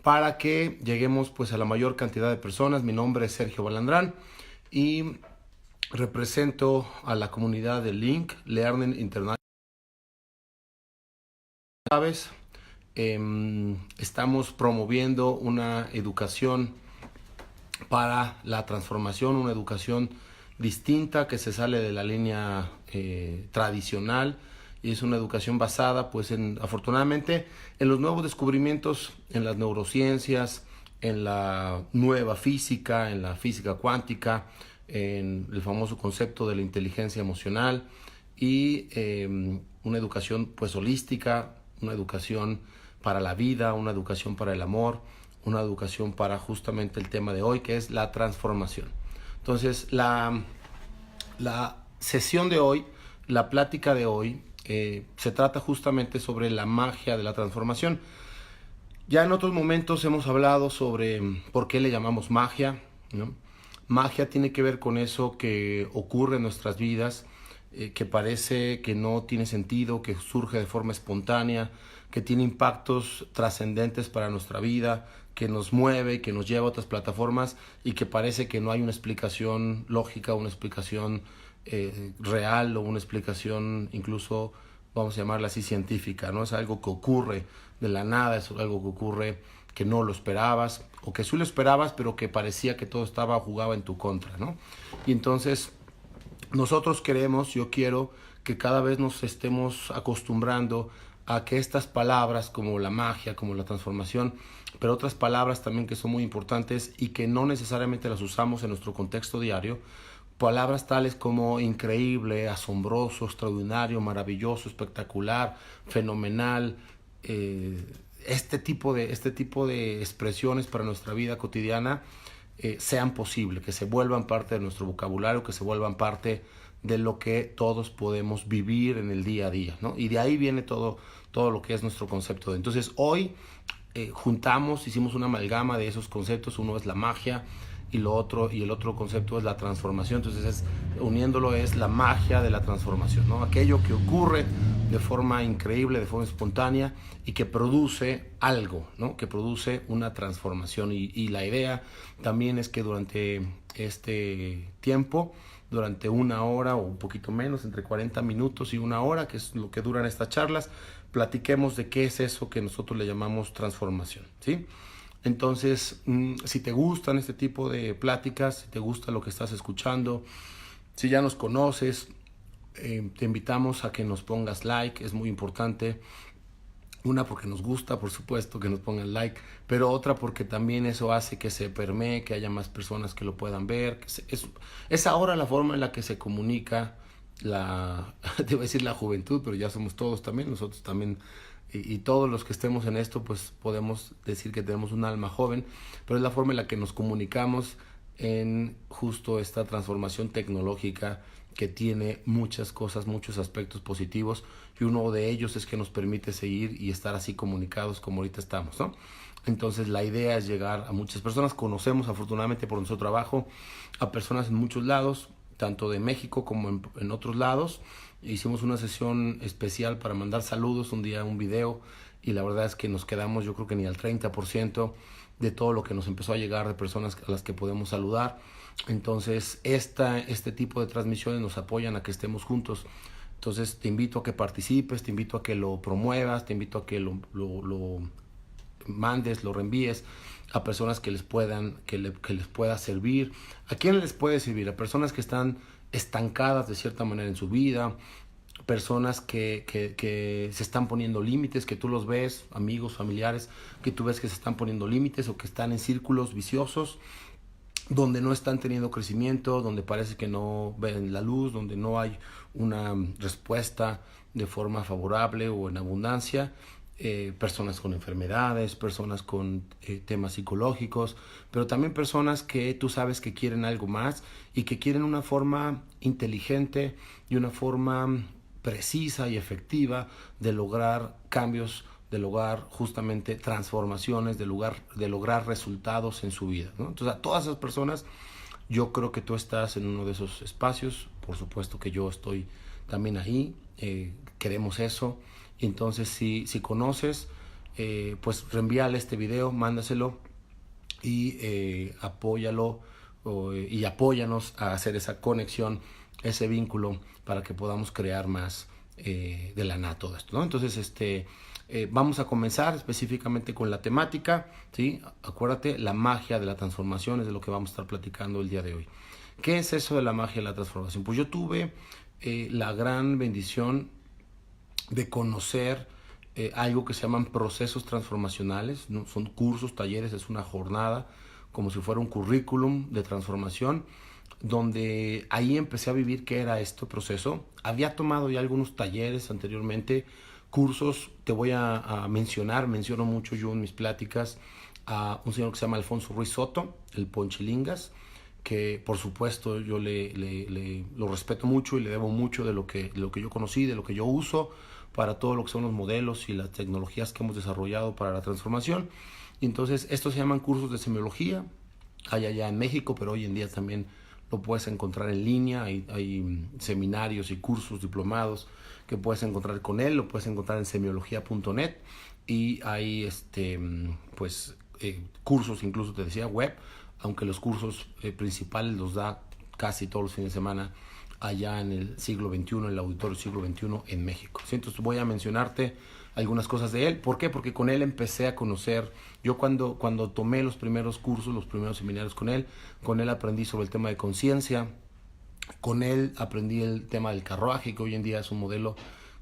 para que lleguemos pues a la mayor cantidad de personas. Mi nombre es Sergio Balandrán y represento a la comunidad de Link Learning International. Estamos promoviendo una educación para la transformación, una educación distinta que se sale de la línea tradicional, y es una educación basada pues afortunadamente en los nuevos descubrimientos en las neurociencias, en la nueva física, en la física cuántica, en el famoso concepto de la inteligencia emocional, y una educación pues holística, una educación para la vida, una educación para el amor, una educación para justamente el tema de hoy, que es la transformación. Entonces, la sesión de hoy, la plática de hoy, se trata justamente sobre la magia de la transformación. Ya en otros momentos hemos hablado sobre por qué le llamamos magia, ¿no? Magia tiene que ver con eso que ocurre en nuestras vidas, que parece que no tiene sentido, que surge de forma espontánea, que tiene impactos trascendentes para nuestra vida, que nos mueve, que nos lleva a otras plataformas y que parece que no hay una explicación lógica, una explicación real o una explicación incluso, vamos a llamarla así, científica, ¿no? Es algo que ocurre de la nada, es algo que ocurre que no lo esperabas o que sí lo esperabas, pero que parecía que todo jugaba en tu contra, ¿no? Y entonces nosotros yo quiero que cada vez nos estemos acostumbrando a que estas palabras como la magia, como la transformación, pero otras palabras también que son muy importantes y que no necesariamente las usamos en nuestro contexto diario, palabras tales como increíble, asombroso, extraordinario, maravilloso, espectacular, fenomenal, este tipo de expresiones para nuestra vida cotidiana sean posibles, que se vuelvan parte de nuestro vocabulario, que se vuelvan parte de lo que todos podemos vivir en el día a día, ¿no? Y de ahí viene todo lo que es nuestro concepto. Entonces hoy hicimos una amalgama de esos conceptos. Uno es la magia y el otro concepto es la transformación. Entonces uniéndolo es la magia de la transformación, ¿no? Aquello que ocurre de forma increíble, de forma espontánea y que produce algo, ¿no? Que produce una transformación, y la idea también es que durante este tiempo, durante una hora o un poquito menos, entre 40 minutos y una hora, que es lo que duran estas charlas, platiquemos de qué es eso que nosotros le llamamos transformación, ¿sí? Entonces, si te gustan este tipo de pláticas, si te gusta lo que estás escuchando, si ya nos conoces, te invitamos a que nos pongas like, es muy importante. Una, porque nos gusta, por supuesto, que nos pongan like, pero otra porque también eso hace que se permee, que haya más personas que lo puedan ver. Es ahora la forma en la que se comunica te iba a decir la juventud, pero ya somos todos también, nosotros también, y todos los que estemos en esto, pues podemos decir que tenemos un alma joven, pero es la forma en la que nos comunicamos en justo esta transformación tecnológica que tiene muchas cosas, muchos aspectos positivos, y uno de ellos es que nos permite seguir y estar así comunicados como ahorita estamos, ¿no? Entonces la idea es llegar a muchas personas. Conocemos afortunadamente por nuestro trabajo a personas en muchos lados, tanto de México como en otros lados. Hicimos una sesión especial para mandar saludos, un día un video, y la verdad es que nos quedamos, yo creo que ni al 30% de todo lo que nos empezó a llegar de personas a las que podemos saludar. Entonces este tipo de transmisiones nos apoyan a que estemos juntos. Entonces te invito a que participes, te invito a que lo promuevas, te invito a que lo mandes, lo reenvíes a personas que les pueda servir. ¿A quién les puede servir? A personas que están estancadas de cierta manera en su vida, personas que se están poniendo límites, que tú los ves, amigos, familiares, que tú ves que se están poniendo límites o que están en círculos viciosos, donde no están teniendo crecimiento, donde parece que no ven la luz, donde no hay una respuesta de forma favorable o en abundancia. Personas con enfermedades, personas con temas psicológicos, pero también personas que tú sabes que quieren algo más y que quieren una forma inteligente y una forma precisa y efectiva de lograr cambios, de lograr justamente transformaciones, de lograr resultados en su vida, ¿no? Entonces, a todas esas personas, yo creo que tú estás en uno de esos espacios. Por supuesto que yo estoy también ahí, queremos eso. Entonces, si conoces pues reenvíale este video, mándaselo y apóyalo y apóyanos a hacer esa conexión, ese vínculo para que podamos crear más de la nada todo esto, ¿no? Entonces, vamos a comenzar específicamente con la temática, ¿sí? Acuérdate, la magia de la transformación es de lo que vamos a estar platicando el día de hoy. ¿Qué es eso de la magia de la transformación? Pues yo tuve la gran bendición de conocer algo que se llaman procesos transformacionales, ¿no? Son cursos, talleres, es una jornada, como si fuera un currículum de transformación, donde ahí empecé a vivir qué era este proceso. Había tomado ya algunos talleres anteriormente, cursos, te voy a menciono mucho yo en mis pláticas a un señor que se llama Alfonso Ruiz Soto, el Ponchilingas, que por supuesto yo lo respeto mucho y le debo mucho de lo que yo conocí, de lo que yo uso para todo lo que son los modelos y las tecnologías que hemos desarrollado para la transformación. Y entonces estos se llaman cursos de semiología, hay allá en México, pero hoy en día también lo puedes encontrar en línea, hay seminarios y cursos diplomados que puedes encontrar con él, lo puedes encontrar en semiología.net y hay pues cursos, incluso te decía web, aunque los cursos principales los da casi todos los fines de semana allá en el siglo XXI, en el auditorio siglo XXI en México. ¿Sí? Entonces voy a mencionarte algunas cosas de él. ¿Por qué? Porque con él empecé a conocer, yo cuando tomé los primeros cursos, los primeros seminarios con él aprendí sobre el tema de conciencia, con él aprendí el tema del carruaje, que hoy en día es un modelo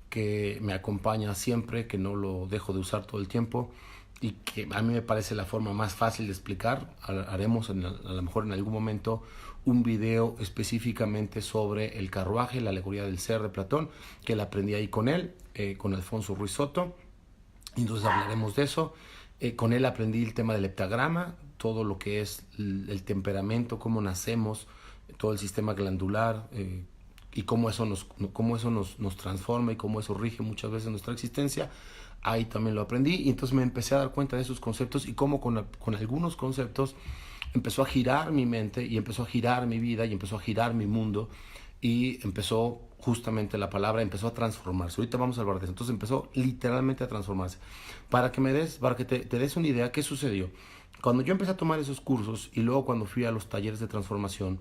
que me acompaña siempre, que no lo dejo de usar todo el tiempo y que a mí me parece la forma más fácil de explicar. Haremos a lo mejor en algún momento un video específicamente sobre el carruaje, la alegoría del ser de Platón, que la aprendí ahí con él, con Alfonso Ruiz Soto. Entonces hablaremos de eso. Con él aprendí el tema del heptagrama, todo lo que es el temperamento, cómo nacemos, todo el sistema glandular, y cómo eso nos transforma y cómo eso rige muchas veces nuestra existencia. Ahí también lo aprendí y entonces me empecé a dar cuenta de esos conceptos y cómo con algunos conceptos empezó a girar mi mente y empezó a girar mi vida y empezó a girar mi mundo y empezó justamente la palabra, empezó a transformarse. Ahorita vamos a hablar de eso. Entonces empezó literalmente a transformarse. Para que te des una idea, ¿qué sucedió? Cuando yo empecé a tomar esos cursos y luego cuando fui a los talleres de transformación,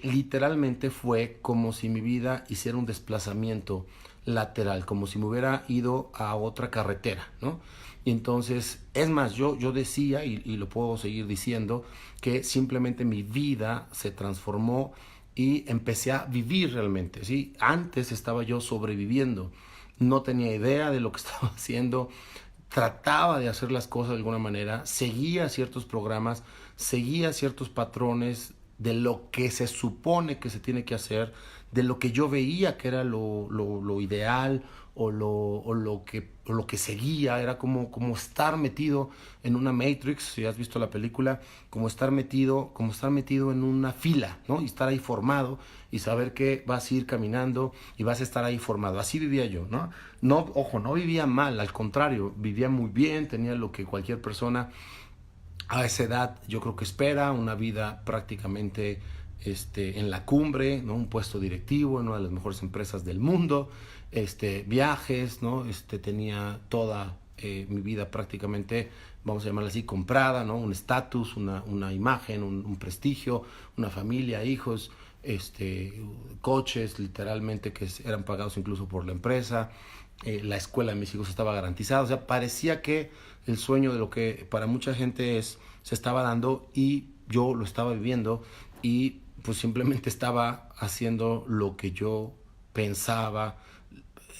literalmente fue como si mi vida hiciera un desplazamiento lateral, como si me hubiera ido a otra carretera, ¿no? Y entonces, es más, yo decía, y lo puedo seguir diciendo, que simplemente mi vida se transformó y empecé a vivir realmente, ¿sí? Antes estaba yo sobreviviendo, no tenía idea de lo que estaba haciendo, trataba de hacer las cosas de alguna manera, seguía ciertos programas, seguía ciertos patrones de lo que se supone que se tiene que hacer, de lo que yo veía que era lo ideal o lo que seguía, era como estar metido en una Matrix, si has visto la película, como estar metido en una fila, ¿no? Y estar ahí formado y saber que vas a ir caminando y vas a estar ahí formado. Así vivía yo, ¿no? No, ojo, no vivía mal, al contrario, vivía muy bien, tenía lo que cualquier persona a esa edad yo creo que espera, una vida prácticamente en la cumbre, ¿no? Un puesto directivo en una de las mejores empresas del mundo, viajes, ¿no? Tenía toda mi vida prácticamente, vamos a llamarla así, comprada, ¿no? Un estatus, una imagen, un prestigio, una familia, hijos, coches literalmente que eran pagados incluso por la empresa, la escuela de mis hijos estaba garantizada, o sea, parecía que el sueño de lo que para mucha gente se estaba dando y yo lo estaba viviendo y pues simplemente estaba haciendo lo que yo pensaba.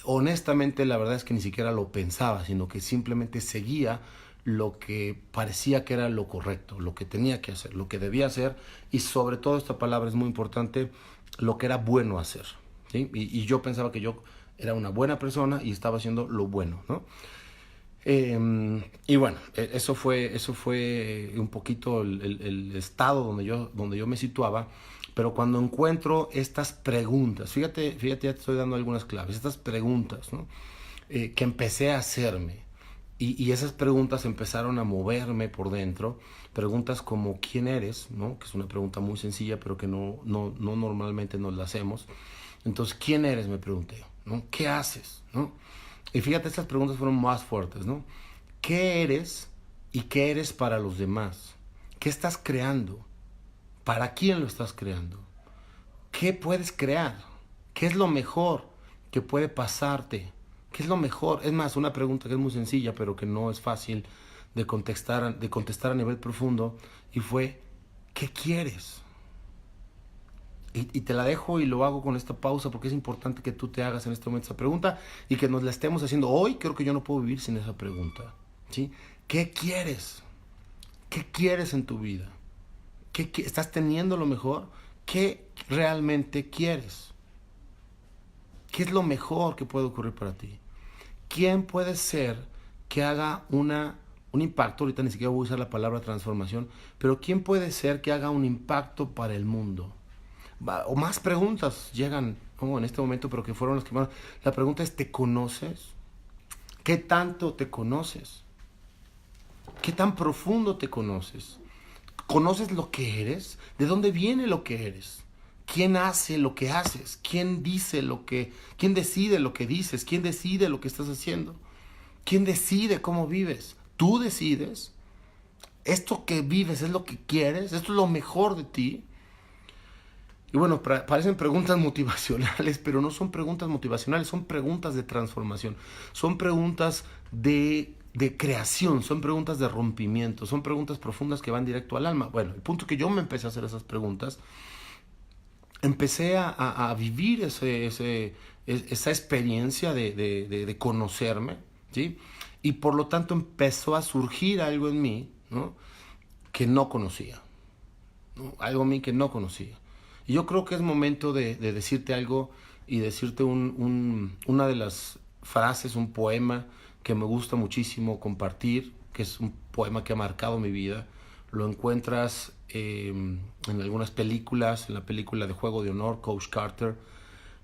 Honestamente, la verdad es que ni siquiera lo pensaba, sino que simplemente seguía lo que parecía que era lo correcto, lo que tenía que hacer, lo que debía hacer y sobre todo esta palabra es muy importante, lo que era bueno hacer, ¿sí? Y yo pensaba que yo era una buena persona y estaba haciendo lo bueno, ¿no? Y bueno, eso fue un poquito el estado donde yo me situaba, pero cuando encuentro estas preguntas, fíjate, ya te estoy dando algunas claves, estas preguntas, ¿no? Que empecé a hacerme, y esas preguntas empezaron a moverme por dentro, preguntas como ¿quién eres?, ¿no? Que es una pregunta muy sencilla, pero que no normalmente nos la hacemos. Entonces, ¿quién eres?, me pregunté, ¿no? ¿Qué haces?, ¿no? Y fíjate, estas preguntas fueron más fuertes, ¿no? ¿Qué eres y qué eres para los demás? ¿Qué estás creando? ¿Para quién lo estás creando? ¿Qué puedes crear? ¿Qué es lo mejor que puede pasarte? ¿Qué es lo mejor? Es más, una pregunta que es muy sencilla, pero que no es fácil de contestar a nivel profundo, y fue, ¿qué quieres? Y te la dejo y lo hago con esta pausa porque es importante que tú te hagas en este momento esa pregunta y que nos la estemos haciendo hoy. Creo que yo no puedo vivir sin esa pregunta, ¿sí? ¿Qué quieres? ¿Qué quieres en tu vida? ¿Estás teniendo lo mejor? ¿Qué realmente quieres? ¿Qué es lo mejor que puede ocurrir para ti? ¿Quién puede ser que haga un impacto? Ahorita ni siquiera voy a usar la palabra transformación, pero ¿quién puede ser que haga un impacto para el mundo? O más preguntas llegan en este momento, pero que fueron las que más... La pregunta es, ¿te conoces? ¿Qué tanto te conoces? ¿Qué tan profundo te conoces? ¿Conoces lo que eres? ¿De dónde viene lo que eres? ¿Quién hace lo que haces? ¿Quién decide lo que dices? ¿Quién decide lo que estás haciendo? ¿Quién decide cómo vives? ¿Tú decides? ¿Esto que vives es lo que quieres? ¿Esto es lo mejor de ti? Y bueno, parecen preguntas motivacionales, pero no son preguntas motivacionales, son preguntas de transformación, son preguntas de creación, son preguntas de rompimiento, son preguntas profundas que van directo al alma. Bueno, el punto que yo me empecé a hacer esas preguntas, empecé a vivir esa experiencia de conocerme, ¿sí? Y por lo tanto empezó a surgir algo en mí, ¿no? Que no conocía, ¿no? Algo en mí que no conocía. Y yo creo que es momento de decirte algo y decirte una de las frases, un poema que me gusta muchísimo compartir, que es un poema que ha marcado mi vida. Lo encuentras en algunas películas, en la película de Juego de Honor, Coach Carter.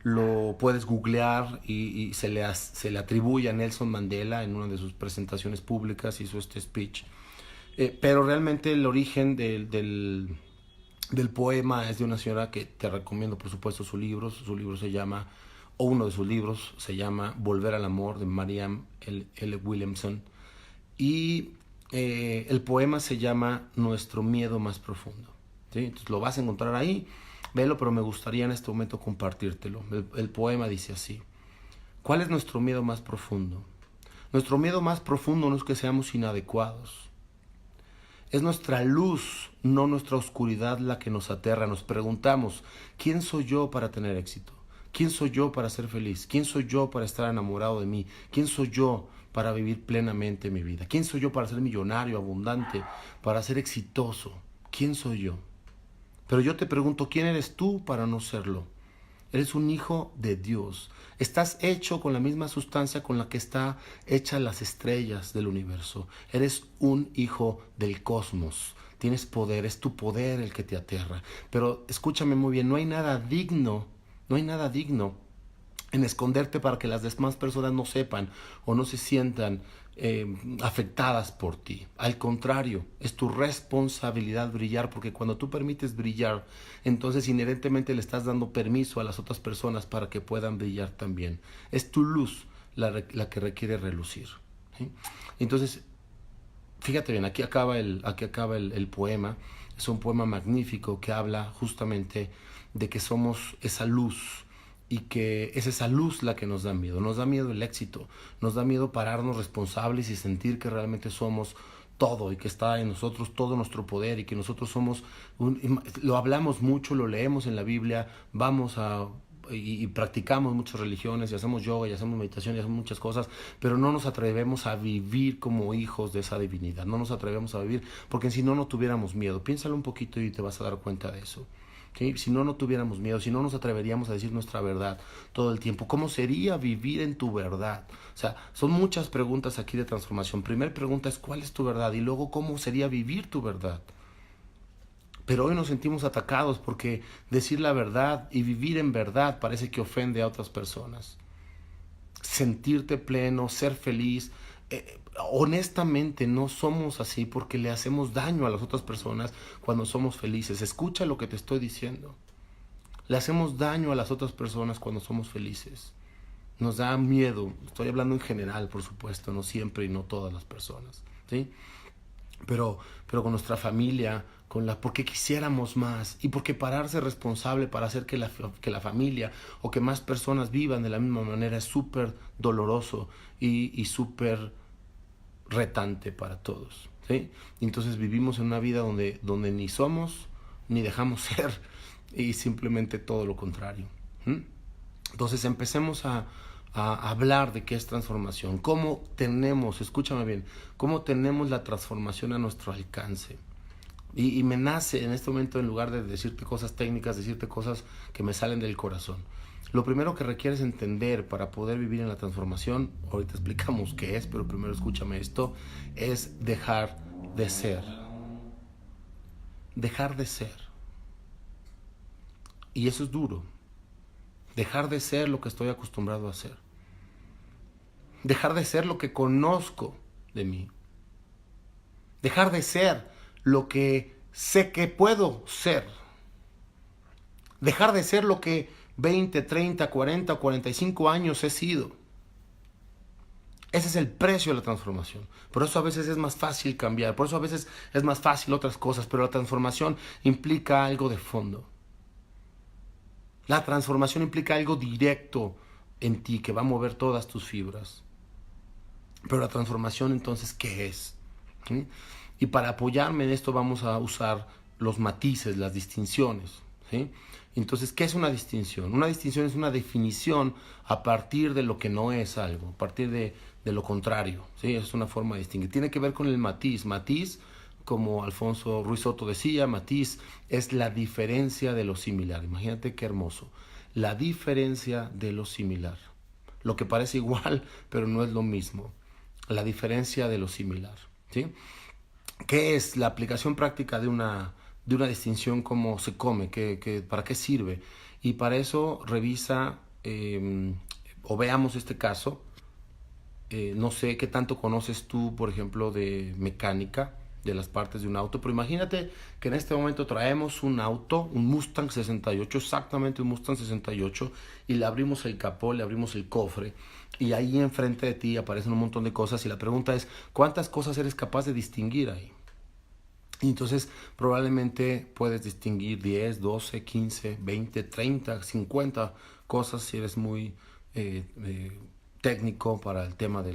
Lo puedes googlear y se le atribuye a Nelson Mandela en una de sus presentaciones públicas, hizo este speech. Pero realmente el origen del poema es de una señora que te recomiendo, por supuesto, su libro se llama, o uno de sus libros se llama Volver al Amor, de Marianne L. Williamson, y el poema se llama Nuestro miedo más profundo, ¿sí? Entonces lo vas a encontrar ahí, velo, pero me gustaría en este momento compartírtelo. El poema dice así: ¿cuál es nuestro miedo más profundo? Nuestro miedo más profundo no es que seamos inadecuados. Es nuestra luz, no nuestra oscuridad, la que nos aterra. Nos preguntamos, ¿quién soy yo para tener éxito? ¿Quién soy yo para ser feliz? ¿Quién soy yo para estar enamorado de mí? ¿Quién soy yo para vivir plenamente mi vida? ¿Quién soy yo para ser millonario, abundante, para ser exitoso? ¿Quién soy yo? Pero yo te pregunto, ¿quién eres tú para no serlo? Eres un hijo de Dios. Estás hecho con la misma sustancia con la que está hecha las estrellas del universo. Eres un hijo del cosmos. Tienes poder, es tu poder el que te aterra. Pero escúchame muy bien, no hay nada digno en esconderte para que las demás personas no sepan o no se sientan afectadas por ti. Al contrario, es tu responsabilidad brillar, porque cuando tú permites brillar, entonces inherentemente le estás dando permiso a las otras personas para que puedan brillar también. Es tu luz la que requiere relucir, ¿sí? Entonces, fíjate bien, aquí acaba el poema. Es un poema magnífico que habla justamente de que somos esa luz, y que es esa luz la que nos da miedo. Nos da miedo el éxito, nos da miedo pararnos responsables y sentir que realmente somos todo y que está en nosotros todo nuestro poder y que nosotros somos lo hablamos mucho, lo leemos en la Biblia, y practicamos muchas religiones y hacemos yoga y hacemos meditación y hacemos muchas cosas, pero no nos atrevemos a vivir como hijos de esa divinidad. No nos atrevemos a vivir porque si no, no tuviéramos miedo. Piénsalo un poquito y te vas a dar cuenta de eso. ¿Sí? Si no tuviéramos miedo, si no nos atreveríamos a decir nuestra verdad todo el tiempo, ¿cómo sería vivir en tu verdad? O sea, son muchas preguntas aquí de transformación. Primera pregunta es, ¿cuál es tu verdad? Y luego, ¿cómo sería vivir tu verdad? Pero hoy nos sentimos atacados porque decir la verdad y vivir en verdad parece que ofende a otras personas. Sentirte pleno, ser feliz, honestamente no somos así porque le hacemos daño a las otras personas cuando somos felices. Escucha lo que te estoy diciendo. Le hacemos daño a las otras personas cuando somos felices. nos da miedo. Estoy hablando en general, por supuesto, no siempre y no todas las personas, ¿sí? Pero con nuestra familia, porque quisiéramos más y porque pararse responsable para hacer que la familia o que más personas vivan de la misma manera es súper doloroso y súper retante para todos, ¿sí? Y entonces vivimos en una vida donde ni somos ni dejamos ser y simplemente todo lo contrario. ¿Mm? Entonces empecemos a hablar de qué es transformación, cómo tenemos, escúchame bien, cómo tenemos la transformación a nuestro alcance. Y me nace en este momento, en lugar de decirte cosas técnicas, decirte cosas que me salen del corazón. Lo primero que requieres entender para poder vivir en la transformación, ahorita explicamos qué es, pero primero escúchame esto, es dejar de ser. Dejar de ser. Y eso es duro. Dejar de ser lo que estoy acostumbrado a hacer. Dejar de ser lo que conozco de mí. Dejar de ser lo que sé que puedo ser. Dejar de ser lo que 20, 30, 40, 45 años he sido. Ese es el precio de la transformación. Por eso a veces es más fácil cambiar, por eso a veces es más fácil otras cosas, pero la transformación implica algo de fondo. La transformación implica algo directo en ti que va a mover todas tus fibras. Pero la transformación entonces, ¿qué es? ¿Sí? Y para apoyarme en esto vamos a usar los matices, las distinciones. ¿Sí? Entonces, ¿qué es una distinción? Una distinción es una definición a partir de lo que no es algo, a partir de lo contrario. ¿Sí? Es una forma de distinguir. Tiene que ver con el matiz. Matiz, como Alfonso Ruiz Soto decía, matiz es la diferencia de lo similar. Imagínate qué hermoso. La diferencia de lo similar. Lo que parece igual, pero no es lo mismo. La diferencia de lo similar. ¿Sí? ¿Qué es la aplicación práctica de una distinción? ¿Cómo se come? ¿Para qué sirve? Y para eso revisa o veamos este caso. No sé qué tanto conoces tú, por ejemplo, de mecánica de las partes de un auto, pero imagínate que en este momento traemos un auto, un Mustang 68, exactamente un Mustang 68, y le abrimos el capó, le abrimos el cofre, y ahí enfrente de ti aparecen un montón de cosas, y la pregunta es, ¿cuántas cosas eres capaz de distinguir ahí? Y entonces probablemente puedes distinguir 10, 12, 15, 20, 30, 50 cosas si eres muy técnico para el tema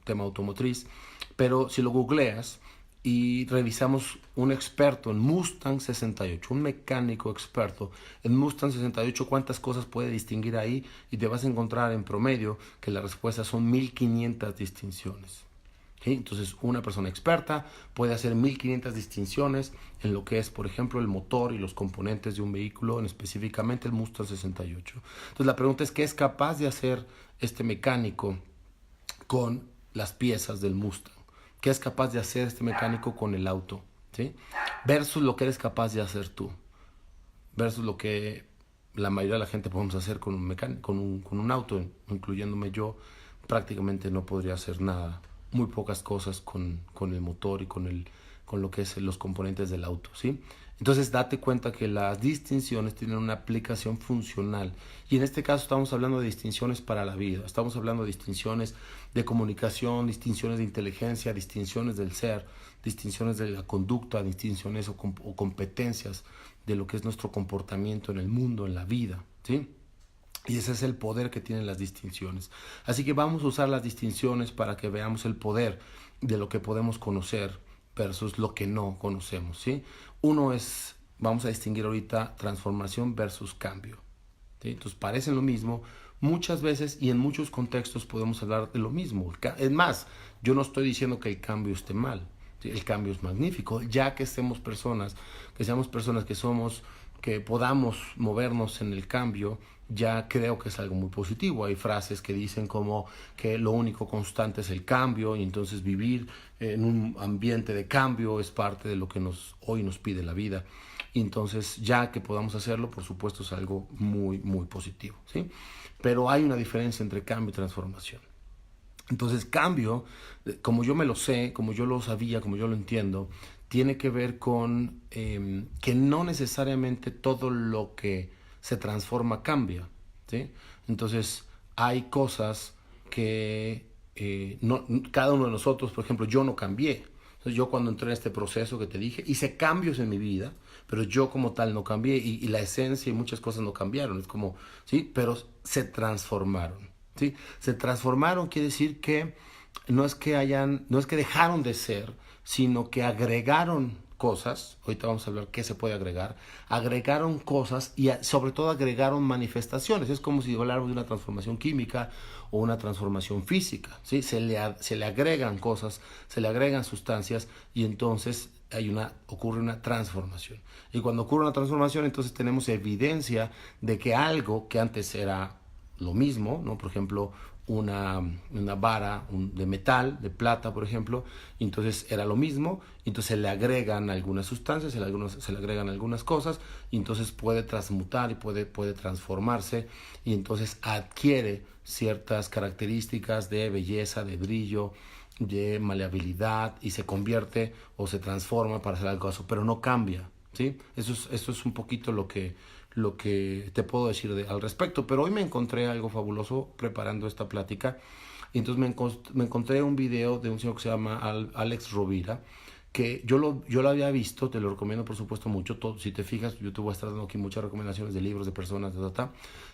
tema automotriz. Pero si lo googleas y revisamos un experto en Mustang 68, un mecánico experto en Mustang 68, cuántas cosas puede distinguir ahí, y te vas a encontrar en promedio que la respuesta son 1500 distinciones. ¿Sí? Entonces una persona experta puede hacer 1500 distinciones en lo que es, por ejemplo, el motor y los componentes de un vehículo, específicamente el Mustang 68. Entonces la pregunta es, ¿qué es capaz de hacer este mecánico con las piezas del Mustang? ¿Qué es capaz de hacer este mecánico con el auto? ¿Sí? Versus lo que eres capaz de hacer tú. Versus lo que la mayoría de la gente podemos hacer con un auto, incluyéndome yo. Prácticamente no podría hacer nada, muy pocas cosas con el motor y con lo que es los componentes del auto, ¿sí? Entonces date cuenta que las distinciones tienen una aplicación funcional, y en este caso estamos hablando de distinciones para la vida, estamos hablando de distinciones de comunicación, distinciones de inteligencia, distinciones del ser, distinciones de la conducta, distinciones o competencias de lo que es nuestro comportamiento en el mundo, en la vida, ¿sí? Y ese es el poder que tienen las distinciones. Así que vamos a usar las distinciones para que veamos el poder de lo que podemos conocer versus lo que no conocemos, ¿sí? Uno es, vamos a distinguir ahorita, transformación versus cambio, ¿sí? Entonces parecen lo mismo muchas veces, y en muchos contextos podemos hablar de lo mismo. Es más, yo no estoy diciendo que el cambio esté mal, ¿sí? El cambio es magnífico, ya que seamos personas que podamos movernos en el cambio. Ya creo que es algo muy positivo. Hay frases que dicen como que lo único constante es el cambio, y entonces vivir en un ambiente de cambio es parte de lo que hoy nos pide la vida. Y entonces, ya que podamos hacerlo, por supuesto es algo muy, muy positivo, ¿sí? Pero hay una diferencia entre cambio y transformación. Entonces, cambio, como yo me lo sé, como yo lo sabía, como yo lo entiendo, tiene que ver con que no necesariamente todo lo que se transforma cambia, ¿sí? Entonces, hay cosas que cada uno de nosotros, por ejemplo, yo no cambié. Entonces yo cuando entré en este proceso que te dije, hice cambios en mi vida, pero yo como tal no cambié y la esencia y muchas cosas no cambiaron. Es como, ¿sí? Pero se transformaron, ¿sí? Se transformaron quiere decir que no es que dejaron de ser, sino que agregaron cosas. Ahorita vamos a hablar qué se puede agregar. Agregaron cosas y sobre todo agregaron manifestaciones. Es como si habláramos de una transformación química o una transformación física, ¿sí? Se le agregan cosas, se le agregan sustancias y entonces ocurre una transformación. Y cuando ocurre una transformación, entonces tenemos evidencia de que algo que antes era lo mismo, ¿no? Por ejemplo, una vara de metal, de plata, por ejemplo, y entonces era lo mismo, y entonces se le agregan algunas sustancias, se le agregan algunas cosas, y entonces puede transmutar y puede transformarse, y entonces adquiere ciertas características de belleza, de brillo, de maleabilidad, y se convierte o se transforma para hacer algo, pero no cambia, ¿sí? Eso es un poquito lo que te puedo decir al respecto. Pero hoy me encontré algo fabuloso preparando esta plática. Y entonces me encontré un video de un señor que se llama Alex Rovira, que yo lo había visto, te lo recomiendo por supuesto mucho. Si te fijas, yo te voy a estar dando aquí muchas recomendaciones de libros, de personas,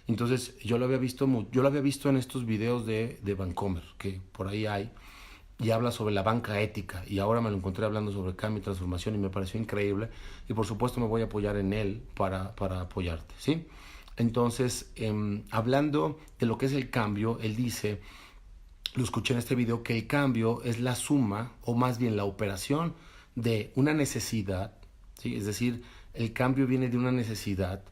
Entonces yo lo había visto en estos videos de Vancomer, que por ahí hay, y habla sobre la banca ética, y ahora me lo encontré hablando sobre cambio y transformación y me pareció increíble, y por supuesto me voy a apoyar en él para apoyarte, ¿sí? Entonces, hablando de lo que es el cambio, él dice, lo escuché en este video, que el cambio es la suma, o más bien la operación de una necesidad, ¿sí? Es decir, el cambio viene de una necesidad,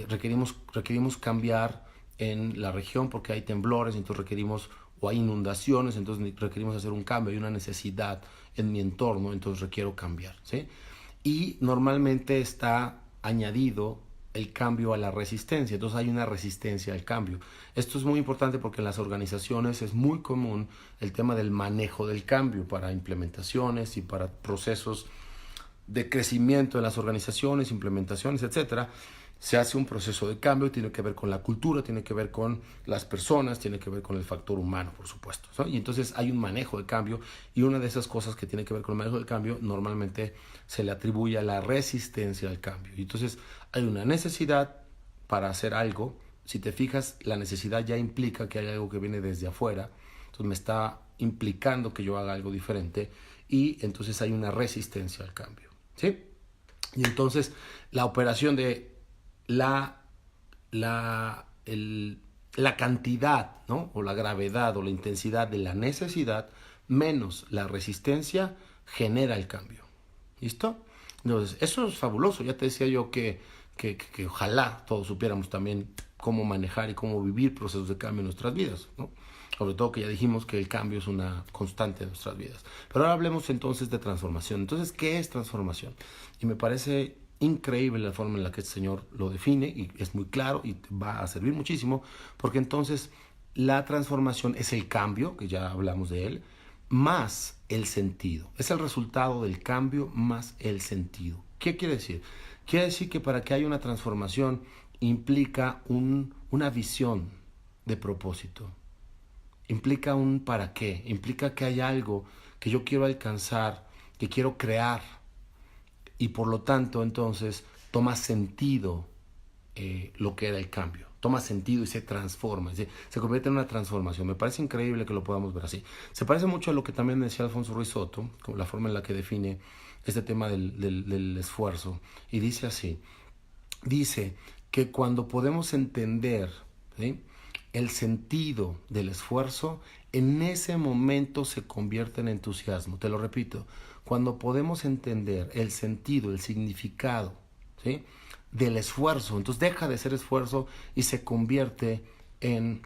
requerimos cambiar en la región porque hay temblores, entonces requerimos, o hay inundaciones, entonces requerimos hacer un cambio, hay una necesidad en mi entorno, entonces requiero cambiar, ¿sí? Y normalmente está añadido el cambio a la resistencia, entonces hay una resistencia al cambio. Esto es muy importante porque en las organizaciones es muy común el tema del manejo del cambio para implementaciones y para procesos de crecimiento en las organizaciones, implementaciones, etcétera. Se hace un proceso de cambio, tiene que ver con la cultura, tiene que ver con las personas, tiene que ver con el factor humano, por supuesto, ¿no? Y entonces hay un manejo de cambio, y una de esas cosas que tiene que ver con el manejo del cambio normalmente se le atribuye a la resistencia al cambio. Y entonces hay una necesidad para hacer algo. Si te fijas, la necesidad ya implica que hay algo que viene desde afuera, entonces me está implicando que yo haga algo diferente, y entonces hay una resistencia al cambio, ¿sí? Y entonces la operación de la cantidad, ¿no? O la gravedad o la intensidad de la necesidad menos la resistencia genera el cambio. ¿Listo? Entonces, eso es fabuloso. Ya te decía yo que ojalá todos supiéramos también cómo manejar y cómo vivir procesos de cambio en nuestras vidas, ¿no? Sobre todo que ya dijimos que el cambio es una constante de nuestras vidas. Pero ahora hablemos entonces de transformación. Entonces, ¿qué es transformación? Y me parece increíble la forma en la que este señor lo define, y es muy claro y va a servir muchísimo, porque entonces la transformación es el cambio, que ya hablamos de él, más el sentido. Es el resultado del cambio más el sentido. ¿Qué quiere decir? Quiere decir que para que haya una transformación implica una visión de propósito, implica un para qué, implica que hay algo que yo quiero alcanzar, que quiero crear, y por lo tanto entonces toma sentido lo que era el cambio, toma sentido y se transforma, es decir, se convierte en una transformación. Me parece increíble que lo podamos ver así. Se parece mucho a lo que también decía Alfonso Ruiz Soto, con la forma en la que define este tema del esfuerzo, y dice así, dice que cuando podemos entender, ¿sí?, el sentido del esfuerzo, en ese momento se convierte en entusiasmo. Te lo repito, cuando podemos entender el sentido, el significado, ¿sí?, del esfuerzo, entonces deja de ser esfuerzo y se convierte en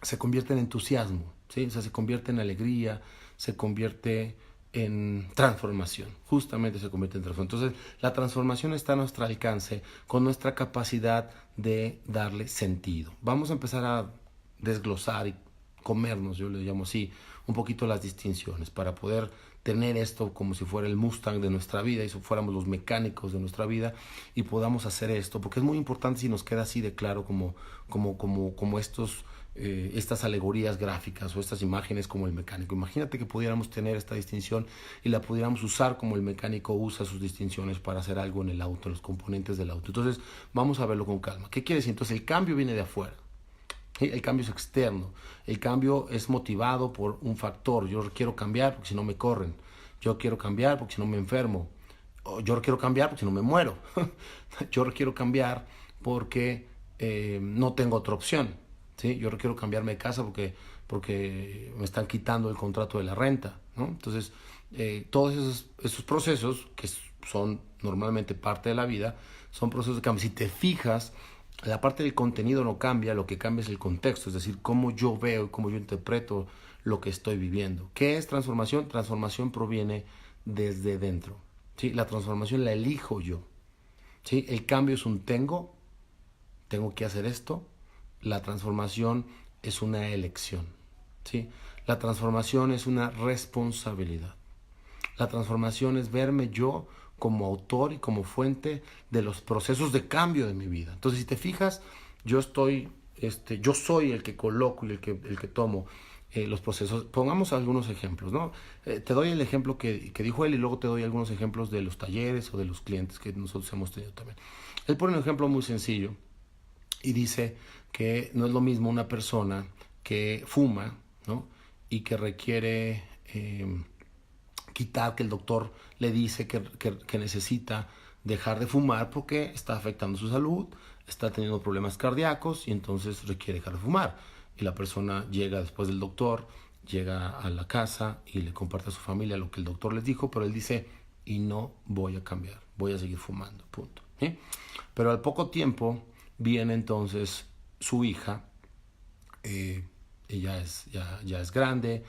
entusiasmo, ¿sí? O sea, se convierte en alegría, se convierte en transformación, justamente se convierte en transformación. Entonces, la transformación está a nuestro alcance con nuestra capacidad de darle sentido. Vamos a empezar a desglosar y comernos, yo le llamo así, un poquito las distinciones para poder tener esto como si fuera el Mustang de nuestra vida y si fuéramos los mecánicos de nuestra vida y podamos hacer esto, porque es muy importante si nos queda así de claro como estos estas alegorías gráficas o estas imágenes como el mecánico. Imagínate que pudiéramos tener esta distinción y la pudiéramos usar como el mecánico usa sus distinciones para hacer algo en el auto, en los componentes del auto. Entonces vamos a verlo con calma. ¿Qué quiere decir? Entonces el cambio viene de afuera. El cambio es externo. El cambio es motivado por un factor. Yo quiero cambiar porque si no me corren. Yo quiero cambiar porque si no me enfermo. Yo quiero cambiar porque si no me muero. Yo quiero cambiar porque no tengo otra opción. ¿Sí? Yo quiero cambiarme de casa porque me están quitando el contrato de la renta, ¿no? Entonces, todos esos procesos que son normalmente parte de la vida, son procesos de cambio. Si te fijas, la parte del contenido no cambia, lo que cambia es el contexto, es decir, cómo yo veo y cómo yo interpreto lo que estoy viviendo. ¿Qué es transformación? Transformación proviene desde dentro, ¿sí? La transformación la elijo yo, ¿sí? El cambio es un tengo que hacer esto. La transformación es una elección, ¿sí? La transformación es una responsabilidad. La transformación es verme yo como autor y como fuente de los procesos de cambio de mi vida. Entonces, si te fijas, yo soy el que coloco y el que tomo los procesos. Pongamos algunos ejemplos, ¿no? Te doy el ejemplo que dijo él y luego te doy algunos ejemplos de los talleres o de los clientes que nosotros hemos tenido también. Él pone un ejemplo muy sencillo y dice que no es lo mismo una persona que fuma, ¿no? Y que requiere quitar, que el doctor le dice que necesita dejar de fumar porque está afectando su salud, está teniendo problemas cardíacos y entonces requiere dejar de fumar. Y la persona llega después del doctor, llega a la casa y le comparte a su familia lo que el doctor les dijo, pero él dice, y no voy a cambiar, voy a seguir fumando, punto. ¿Sí? Pero al poco tiempo viene entonces su hija, ella ya es grande,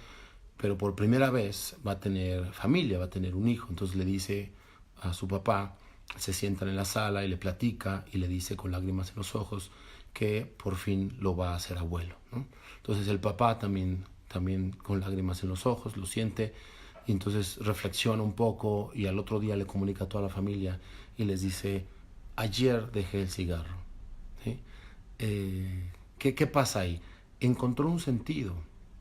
pero por primera vez va a tener familia, va a tener un hijo. Entonces le dice a su papá, se sientan en la sala y le platica y le dice con lágrimas en los ojos que por fin lo va a hacer abuelo, ¿no? Entonces el papá también con lágrimas en los ojos lo siente y entonces reflexiona un poco y al otro día le comunica a toda la familia y les dice, ayer dejé el cigarro, ¿sí? ¿Qué pasa ahí? Encontró un sentido,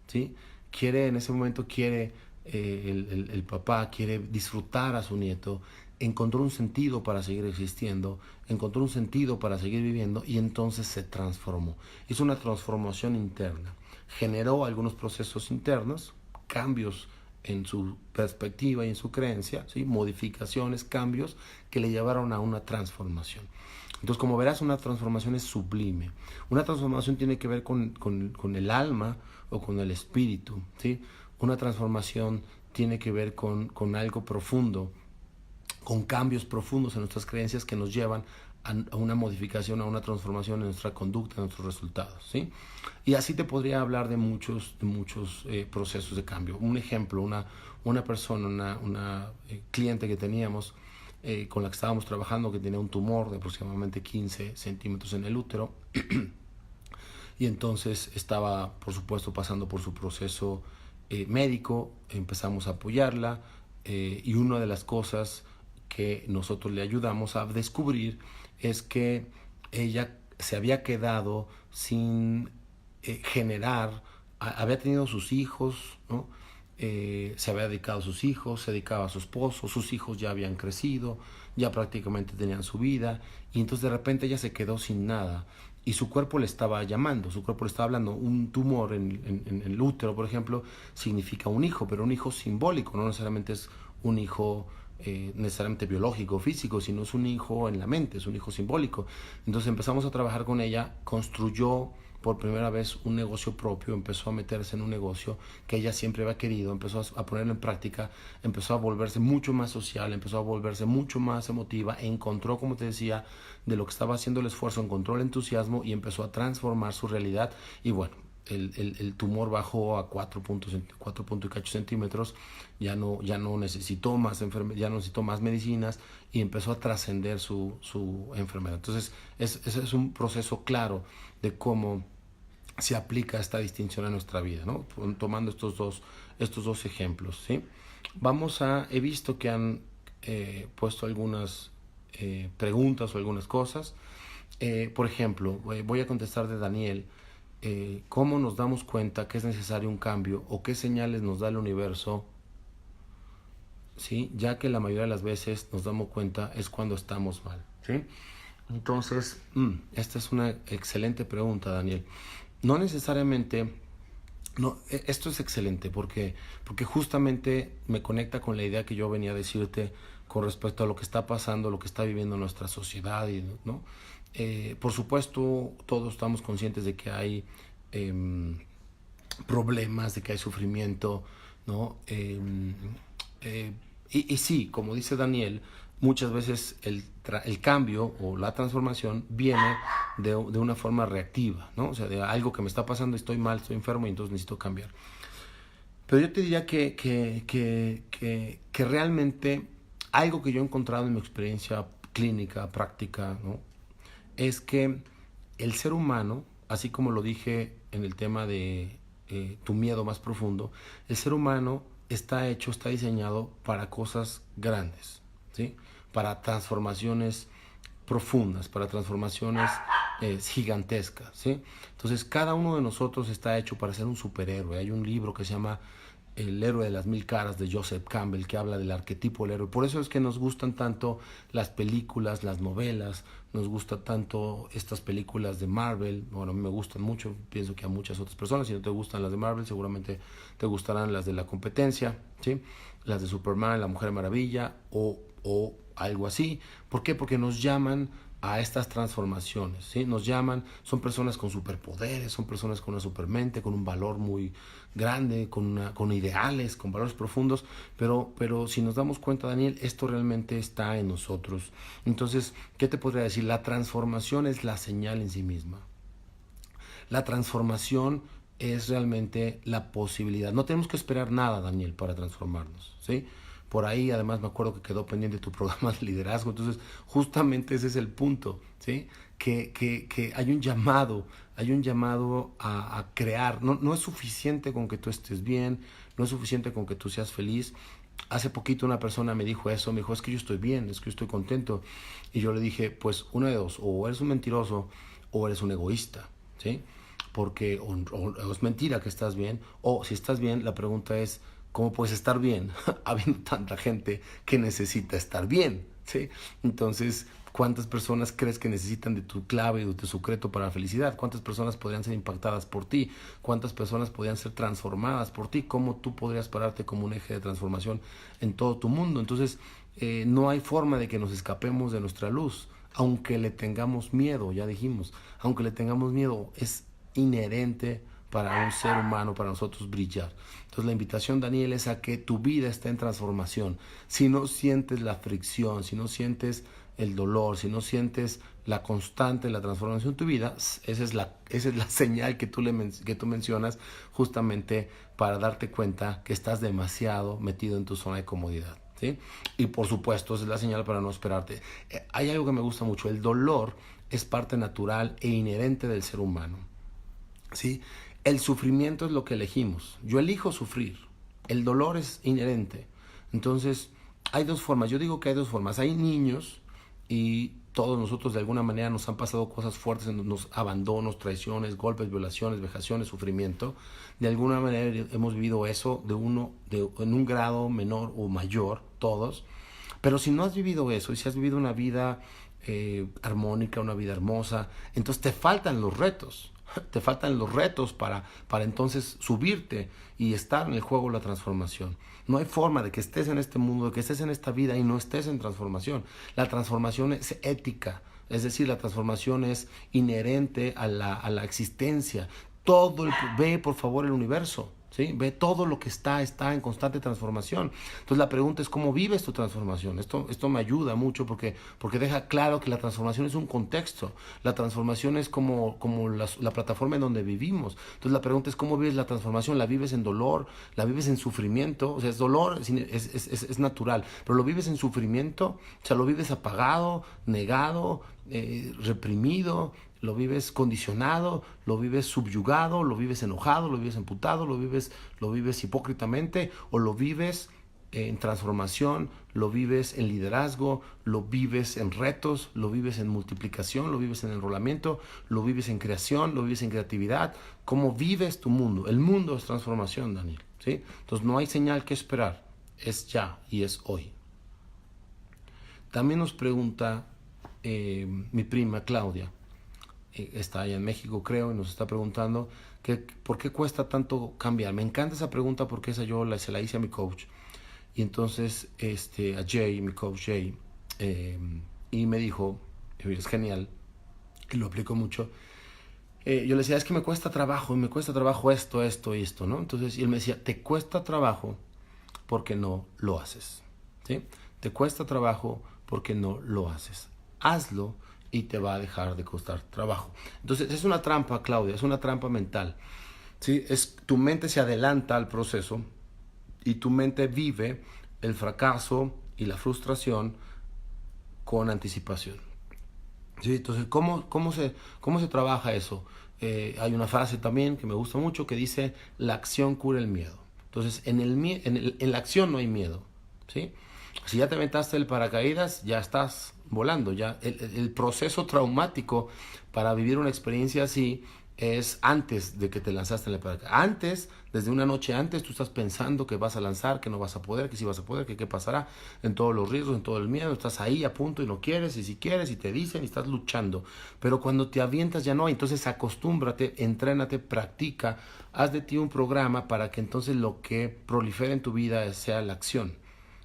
¿sí? En ese momento quiere, el papá quiere disfrutar a su nieto, encontró un sentido para seguir existiendo, encontró un sentido para seguir viviendo y entonces se transformó. Hizo una transformación interna, generó algunos procesos internos, cambios en su perspectiva y en su creencia, ¿sí? Modificaciones, cambios que le llevaron a una transformación. Entonces, como verás, una transformación es sublime. Una transformación tiene que ver con el alma o con el espíritu, ¿sí? Una transformación tiene que ver con algo profundo, con cambios profundos en nuestras creencias que nos llevan a una modificación, a una transformación en nuestra conducta, en nuestros resultados, ¿sí? Y así te podría hablar de muchos procesos de cambio. Un ejemplo, una persona, una cliente que teníamos, con la que estábamos trabajando, que tenía un tumor de aproximadamente 15 centímetros en el útero y entonces estaba, por supuesto, pasando por su proceso médico. Empezamos a apoyarla y una de las cosas que nosotros le ayudamos a descubrir es que ella se había quedado sin generar, había tenido sus hijos, ¿no? Se había dedicado a sus hijos, se dedicaba a su esposo, sus hijos ya habían crecido, ya prácticamente tenían su vida y entonces de repente ella se quedó sin nada y su cuerpo le estaba llamando, su cuerpo le estaba hablando. Un tumor en el útero, por ejemplo, significa un hijo, pero un hijo simbólico, no necesariamente es un hijo necesariamente biológico, físico, sino es un hijo en la mente, es un hijo simbólico. Entonces empezamos a trabajar con ella, construyó por primera vez un negocio propio, empezó a meterse en un negocio que ella siempre había querido, empezó a ponerlo en práctica, empezó a volverse mucho más social, empezó a volverse mucho más emotiva, encontró, como te decía, de lo que estaba haciendo el esfuerzo, encontró el entusiasmo y empezó a transformar su realidad y bueno, el tumor bajó a 4 y cacho centímetros, ya no necesitó más ya no necesitó más medicinas y empezó a trascender su enfermedad. Entonces, ese es un proceso claro de cómo se aplica esta distinción a nuestra vida, ¿no? Tomando estos dos ejemplos, ¿sí? He visto que han puesto algunas preguntas o algunas cosas. Por ejemplo, voy a contestar de Daniel. cómo nos damos cuenta que es necesario un cambio o qué señales nos da el universo, ¿sí? Ya que la mayoría de las veces nos damos cuenta es cuando estamos mal, ¿sí? Entonces, esta es una excelente pregunta, Daniel. No necesariamente, no, esto es excelente porque justamente me conecta con la idea que yo venía a decirte con respecto a lo que está pasando, lo que está viviendo nuestra sociedad, ¿no? Por supuesto, todos estamos conscientes de que hay problemas, de que hay sufrimiento, ¿no? Y sí, como dice Daniel, muchas veces el cambio o la transformación viene de una forma reactiva, ¿no? O sea, de algo que me está pasando, estoy mal, estoy enfermo y entonces necesito cambiar. Pero yo te diría que realmente algo que yo he encontrado en mi experiencia clínica, práctica, ¿no? Es que el ser humano, así como lo dije en el tema de tu miedo más profundo, el ser humano está hecho, está diseñado para cosas grandes, ¿sí? Para transformaciones profundas, para transformaciones gigantescas, ¿sí? Entonces cada uno de nosotros está hecho para ser un superhéroe. Hay un libro que se llama El héroe de las mil caras de Joseph Campbell, que habla del arquetipo del héroe. Por eso es que nos gustan tanto las películas, las novelas, nos gusta tanto estas películas de Marvel. Bueno, a mí me gustan mucho, pienso que a muchas otras personas. Si no te gustan las de Marvel, seguramente te gustarán las de la competencia, ¿sí? Las de Superman, la Mujer Maravilla o algo así. ¿Por qué? Porque nos llaman a estas transformaciones, ¿sí? Nos llaman, son personas con superpoderes, son personas con una supermente, con un valor muy grande, con ideales, con valores profundos, pero si nos damos cuenta, Daniel, esto realmente está en nosotros. Entonces, ¿qué te podría decir? La transformación es la señal en sí misma. La transformación es realmente la posibilidad. No tenemos que esperar nada, Daniel, para transformarnos, ¿sí? Por ahí, además, me acuerdo que quedó pendiente tu programa de liderazgo. Entonces, justamente ese es el punto, ¿sí? Que hay un llamado a crear. No es suficiente con que tú estés bien, no es suficiente con que tú seas feliz. Hace poquito una persona me dijo eso, me dijo, es que yo estoy bien, es que yo estoy contento. Y yo le dije, pues una de dos, o eres un mentiroso o eres un egoísta, ¿sí? Porque o es mentira que estás bien, o si estás bien, la pregunta es, ¿cómo puedes estar bien habiendo tanta gente que necesita estar bien? ¿Sí? Entonces, ¿cuántas personas crees que necesitan de tu clave, de tu secreto para la felicidad? ¿Cuántas personas podrían ser impactadas por ti? ¿Cuántas personas podrían ser transformadas por ti? ¿Cómo tú podrías pararte como un eje de transformación en todo tu mundo? Entonces, no hay forma de que nos escapemos de nuestra luz, aunque le tengamos miedo, ya dijimos, aunque le tengamos miedo, es inherente para un ser humano, para nosotros brillar. Entonces la invitación, Daniel, es a que tu vida esté en transformación. Si no sientes la fricción, si no sientes el dolor, si no sientes la constante, la transformación de tu vida, esa es la señal que tú mencionas justamente para darte cuenta que estás demasiado metido en tu zona de comodidad, ¿sí? Y por supuesto, esa es la señal para no esperarte. Hay algo que me gusta mucho, el dolor es parte natural e inherente del ser humano, ¿sí? El sufrimiento es lo que elegimos. Yo elijo sufrir. El dolor es inherente. Entonces, hay dos formas. Yo digo que hay dos formas. Hay niños y todos nosotros de alguna manera nos han pasado cosas fuertes, abandonos, traiciones, golpes, violaciones, vejaciones, sufrimiento. De alguna manera hemos vivido eso en un grado menor o mayor, todos. Pero si no has vivido eso y si has vivido una vida armónica, una vida hermosa, entonces te faltan los retos. Te faltan los retos para entonces subirte y estar en el juego de la transformación. No hay forma de que estés en este mundo, de que estés en esta vida y no estés en transformación. La transformación es ética, es decir, la transformación es inherente a la existencia. Ve por favor el universo, ¿sí? Ve todo lo que está en constante transformación. Entonces la pregunta es cómo vives tu transformación. Esto me ayuda mucho porque deja claro que la transformación es un contexto. La transformación es como la plataforma en donde vivimos. Entonces la pregunta es cómo vives la transformación. ¿La vives en dolor? ¿La vives en sufrimiento? O sea, es dolor, es natural, pero lo vives en sufrimiento. O sea, lo vives apagado, negado, reprimido, lo vives condicionado, lo vives subyugado, lo vives enojado, lo vives emputado, lo vives hipócritamente, o lo vives en transformación, lo vives en liderazgo, lo vives en retos, lo vives en multiplicación, lo vives en enrolamiento, lo vives en creación, lo vives en creatividad. ¿Cómo vives tu mundo? El mundo es transformación, Daniel, ¿sí? Entonces no hay señal que esperar, es ya y es hoy. También nos pregunta mi prima Claudia, está allá en México creo, y nos está preguntando que por qué cuesta tanto cambiar. Me encanta esa pregunta porque esa yo se la hice a mi coach. Y entonces a Jay, mi coach Jay, y me dijo, es genial, y lo aplico mucho. Yo le decía, es que me cuesta trabajo esto y esto, ¿no? Entonces, y él me decía, te cuesta trabajo porque no lo haces, ¿sí? Te cuesta trabajo porque no lo haces. Hazlo y te va a dejar de costar trabajo. Entonces, es una trampa, Claudia, es una trampa mental, ¿sí? Tu mente se adelanta al proceso y tu mente vive el fracaso y la frustración con anticipación, ¿sí? Entonces, ¿cómo se trabaja eso? Hay una frase también que me gusta mucho que dice, la acción cura el miedo. Entonces, en la acción no hay miedo, ¿sí? Si ya te aventaste el paracaídas, ya estás volando. Ya el proceso traumático para vivir una experiencia así es antes de que te lanzaste en el paracaídas. Antes, desde una noche antes, tú estás pensando que vas a lanzar, que no vas a poder, que sí vas a poder, que qué pasará, en todos los riesgos, en todo el miedo. Estás ahí a punto y no quieres, y si quieres, y te dicen, y estás luchando. Pero cuando te avientas ya no hay. Entonces acostúmbrate, entrénate, practica, haz de ti un programa para que entonces lo que prolifere en tu vida sea la acción,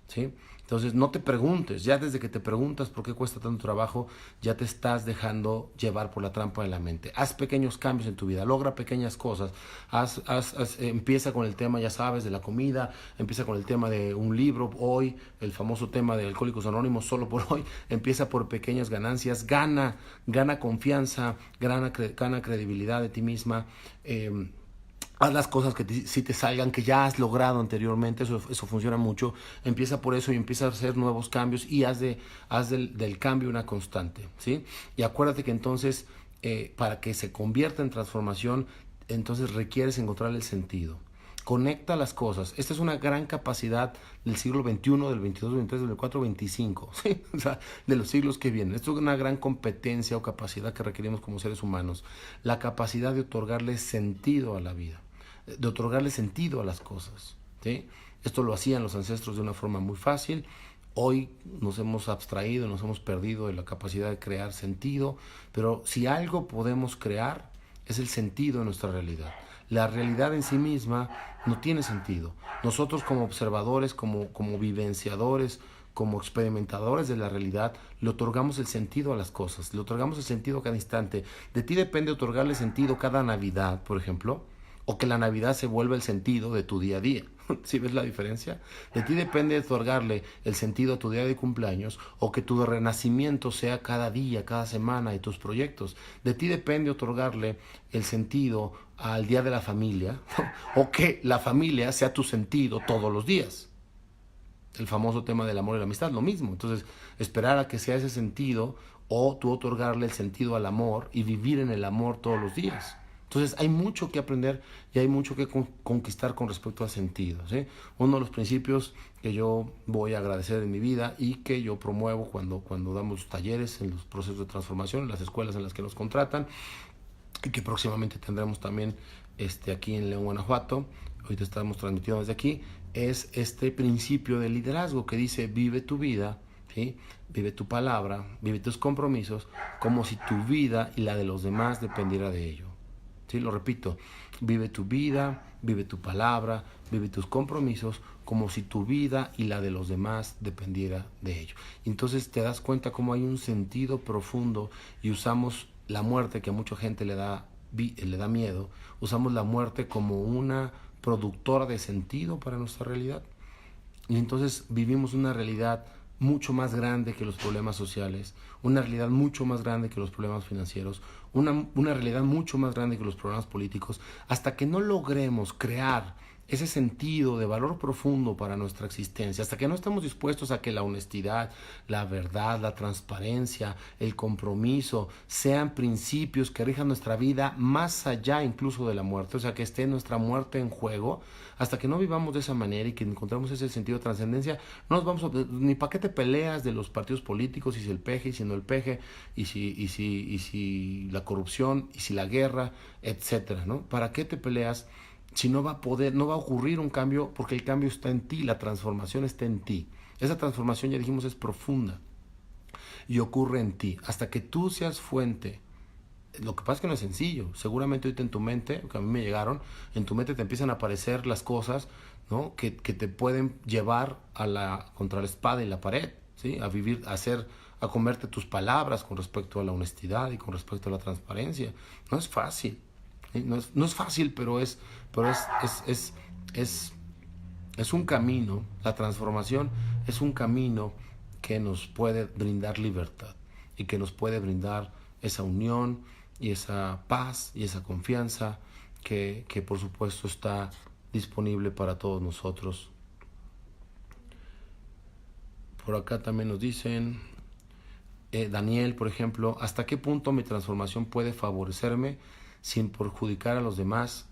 ¿sí? Entonces no te preguntes, ya desde que te preguntas por qué cuesta tanto trabajo, ya te estás dejando llevar por la trampa de la mente. Haz pequeños cambios en tu vida, logra pequeñas cosas, empieza con el tema, ya sabes, de la comida, empieza con el tema de un libro hoy, el famoso tema de Alcohólicos Anónimos solo por hoy, empieza por pequeñas ganancias, gana confianza, gana credibilidad de ti misma, haz las cosas que sí te salgan, que ya has logrado anteriormente, eso funciona mucho. Empieza por eso y empieza a hacer nuevos cambios y haz del cambio una constante, ¿sí? Y acuérdate que entonces, para que se convierta en transformación, entonces requieres encontrar el sentido. Conecta las cosas. Esta es una gran capacidad del siglo XXI, del 22, 23, del 24, 25, ¿sí? O sea, de los siglos que vienen. Esto es una gran competencia o capacidad que requerimos como seres humanos. La capacidad de otorgarle sentido a la vida, de otorgarle sentido a las cosas, ¿sí? Esto lo hacían los ancestros de una forma muy fácil. Hoy nos hemos abstraído, nos hemos perdido de la capacidad de crear sentido, pero si algo podemos crear es el sentido de nuestra realidad. La realidad en sí misma no tiene sentido. Nosotros como observadores, como vivenciadores, como experimentadores de la realidad, le otorgamos el sentido a las cosas, le otorgamos el sentido a cada instante. De ti depende otorgarle sentido cada Navidad, por ejemplo, o que la Navidad se vuelva el sentido de tu día a día. ¿Sí ves la diferencia? De ti depende otorgarle el sentido a tu día de cumpleaños o que tu renacimiento sea cada día, cada semana de tus proyectos. De ti depende otorgarle el sentido al día de la familia o que la familia sea tu sentido todos los días. El famoso tema del amor y la amistad, lo mismo. Entonces, esperar a que sea ese sentido o tú otorgarle el sentido al amor y vivir en el amor todos los días. Entonces hay mucho que aprender y hay mucho que conquistar con respecto al sentido, ¿sí? Uno de los principios que yo voy a agradecer en mi vida y que yo promuevo cuando damos talleres en los procesos de transformación, en las escuelas en las que nos contratan, y que próximamente tendremos también aquí en León, Guanajuato, ahorita estamos transmitiendo desde aquí, es este principio de liderazgo que dice vive tu vida, ¿sí? Vive tu palabra, vive tus compromisos como si tu vida y la de los demás dependiera de ello. Sí, lo repito, vive tu vida, vive tu palabra, vive tus compromisos como si tu vida y la de los demás dependiera de ello. Y entonces te das cuenta cómo hay un sentido profundo y usamos la muerte, que a mucha gente le da miedo, usamos la muerte como una productora de sentido para nuestra realidad. Y entonces vivimos una realidad mucho más grande que los problemas sociales, una realidad mucho más grande que los problemas financieros, una realidad mucho más grande que los problemas políticos, hasta que no logremos crear ese sentido de valor profundo para nuestra existencia, hasta que no estamos dispuestos a que la honestidad, la verdad, la transparencia, el compromiso sean principios que rijan nuestra vida más allá incluso de la muerte, o sea, que esté nuestra muerte en juego, hasta que no vivamos de esa manera y que encontremos ese sentido de trascendencia, no nos vamos a, ni para qué te peleas de los partidos políticos, y si el peje, y si no el peje, y si la corrupción, y si la guerra, etcétera, ¿no? ¿Para qué te peleas si no va a poder, no va a ocurrir un cambio? Porque el cambio está en ti, la transformación está en ti. Esa transformación, ya dijimos, es profunda y ocurre en ti. Hasta que tú seas fuente. Lo que pasa es que no es sencillo. Seguramente ahorita en tu mente, que a mí me llegaron, en tu mente te empiezan a aparecer las cosas, ¿no? que te pueden llevar contra la espada y la pared, ¿sí? A vivir, a comerte tus palabras con respecto a la honestidad y con respecto a la transparencia. No es fácil. ¿Sí? No es fácil, pero es un camino. La transformación es un camino que nos puede brindar libertad y que nos puede brindar esa unión y esa paz y esa confianza que por supuesto está disponible para todos nosotros. Por acá también nos dicen, Daniel, por ejemplo, ¿hasta qué punto mi transformación puede favorecerme sin perjudicar a los demás?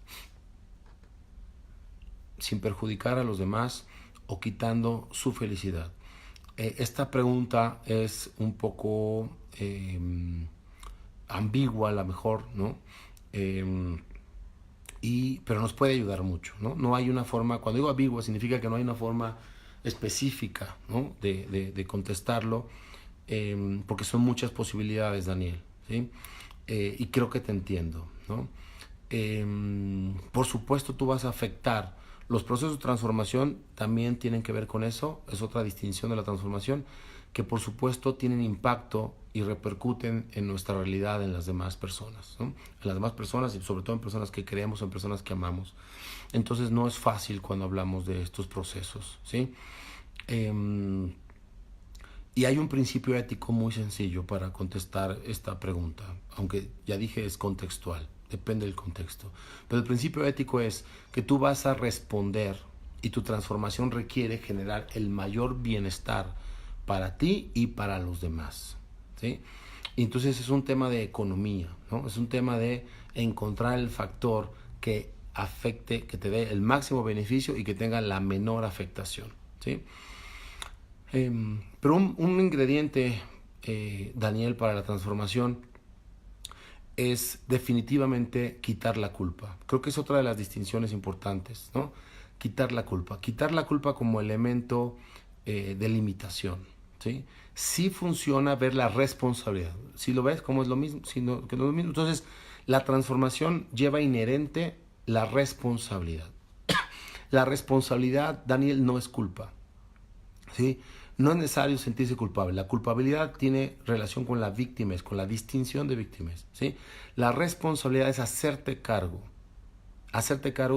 Sin perjudicar a los demás o quitando su felicidad. Esta pregunta es un poco ambigua a lo mejor, ¿no? Pero nos puede ayudar mucho, ¿no? No hay una forma, cuando digo ambigua significa que no hay una forma específica, ¿no? de contestarlo, porque son muchas posibilidades, Daniel, ¿sí? Y creo que te entiendo, ¿no? Por supuesto tú vas a afectar. Los procesos de transformación también tienen que ver con eso, es otra distinción de la transformación, que por supuesto tienen impacto y repercuten en nuestra realidad, en las demás personas, ¿no? En las demás personas y sobre todo en personas que queremos, en personas que amamos. Entonces no es fácil cuando hablamos de estos procesos, ¿sí? Y hay un principio ético muy sencillo para contestar esta pregunta, aunque ya dije es contextual, depende del contexto. Pero el principio ético es que tú vas a responder y tu transformación requiere generar el mayor bienestar para ti y para los demás, ¿sí? Y entonces es un tema de economía, ¿no? Es un tema de encontrar el factor que afecte, que te dé el máximo beneficio y que tenga la menor afectación, ¿sí? Pero un ingrediente, Daniel, para la transformación es definitivamente quitar la culpa. Creo que es otra de las distinciones importantes, ¿no? Quitar la culpa. Quitar la culpa como elemento de limitación, ¿sí? Sí funciona ver la responsabilidad. Si lo ves, como es lo mismo, que no es lo mismo. Entonces, la transformación lleva inherente la responsabilidad. La responsabilidad, Daniel, no es culpa, ¿sí? No es necesario sentirse culpable. La culpabilidad tiene relación con la víctima, con la distinción de víctimas, ¿sí? La responsabilidad es hacerte cargo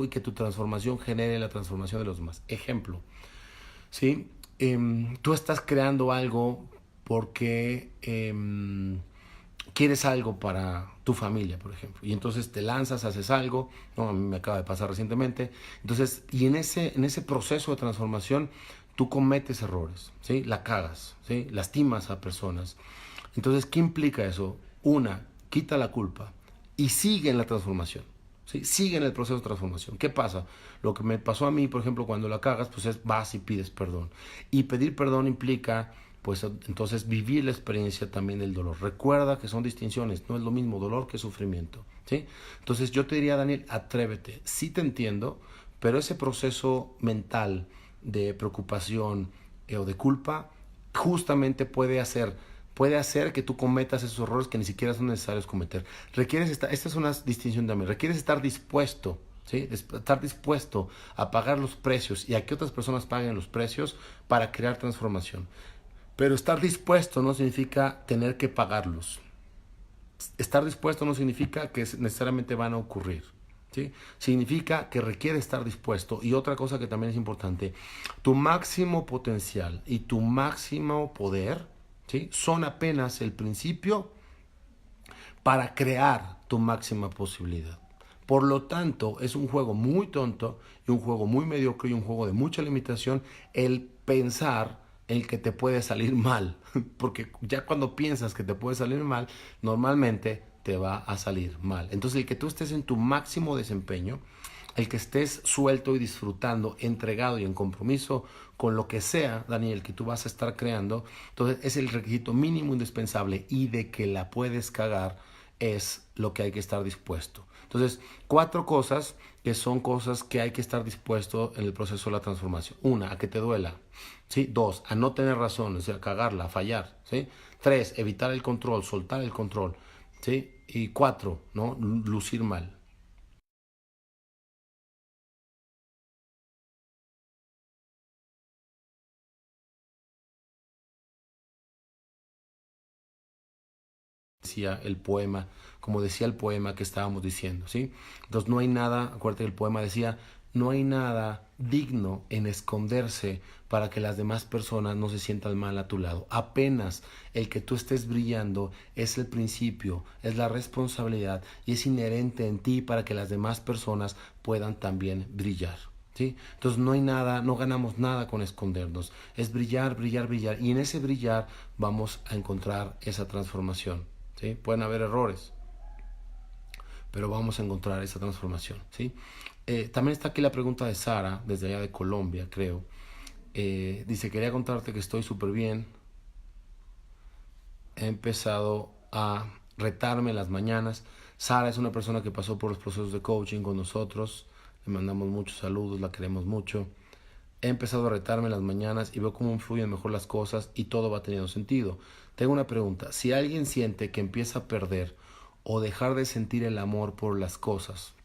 y que tu transformación genere la transformación de los demás. Ejemplo, ¿sí? Tú estás creando algo porque quieres algo para tu familia, por ejemplo, y entonces te lanzas, haces algo, ¿no? A mí me acaba de pasar recientemente. Entonces, y en ese proceso de transformación tú cometes errores, ¿sí? La cagas, ¿sí? Lastimas a personas. Entonces, ¿qué implica eso? Una, quita la culpa y sigue en la transformación, ¿sí? Sigue en el proceso de transformación. ¿Qué pasa? Lo que me pasó a mí, por ejemplo, cuando la cagas, pues vas y pides perdón. Y pedir perdón implica, pues entonces vivir la experiencia también del dolor. Recuerda que son distinciones, no es lo mismo dolor que sufrimiento, ¿sí? Entonces yo te diría, Daniel, atrévete. Sí te entiendo, pero ese proceso mental de preocupación o de culpa justamente puede hacer que tú cometas esos errores que ni siquiera son necesarios cometer. Esta es una distinción también, requieres estar dispuesto, ¿sí? Estar dispuesto a pagar los precios y a que otras personas paguen los precios para crear transformación. Pero estar dispuesto no significa tener que pagarlos. Estar dispuesto no significa que necesariamente van a ocurrir, ¿sí? Significa que requiere estar dispuesto. Y otra cosa que también es importante, tu máximo potencial y tu máximo poder, ¿sí? Son apenas el principio para crear tu máxima posibilidad. Por lo tanto, es un juego muy tonto y un juego muy mediocre y un juego de mucha limitación el pensar el que te puede salir mal, porque ya cuando piensas que te puede salir mal, normalmente te va a salir mal. Entonces, el que tú estés en tu máximo desempeño, el que estés suelto y disfrutando, entregado y en compromiso con lo que sea, Daniel, que tú vas a estar creando, entonces es el requisito mínimo indispensable, y de que la puedes cagar es lo que hay que estar dispuesto. Entonces, 4 cosas que son cosas que hay que estar dispuesto en el proceso de la transformación. 1, a que te duela. ¿Sí? 2, a no tener razón, o sea, cagarla, a fallar. ¿Sí? 3, evitar el control, soltar el control. ¿Sí? Y 4, ¿no? Lucir mal. Decía el poema, como decía el poema que estábamos diciendo, ¿sí? Entonces no hay nada, acuérdate que el poema decía, no hay nada digno en esconderse para que las demás personas no se sientan mal a tu lado. Apenas el que tú estés brillando es el principio, es la responsabilidad y es inherente en ti para que las demás personas puedan también brillar. ¿Sí? Entonces no hay nada, no ganamos nada con escondernos, es brillar, brillar, brillar, y en ese brillar vamos a encontrar esa transformación. ¿Sí? Pueden haber errores, pero vamos a encontrar esa transformación. ¿Sí? También está aquí la pregunta de Sara, desde allá de Colombia, creo. Dice, quería contarte que estoy súper bien. He empezado a retarme en las mañanas. Sara es una persona que pasó por los procesos de coaching con nosotros. Le mandamos muchos saludos, la queremos mucho. He empezado a retarme en las mañanas y veo cómo influyen mejor las cosas y todo va teniendo sentido. Tengo una pregunta. Si alguien siente que empieza a perder o dejar de sentir el amor por las cosas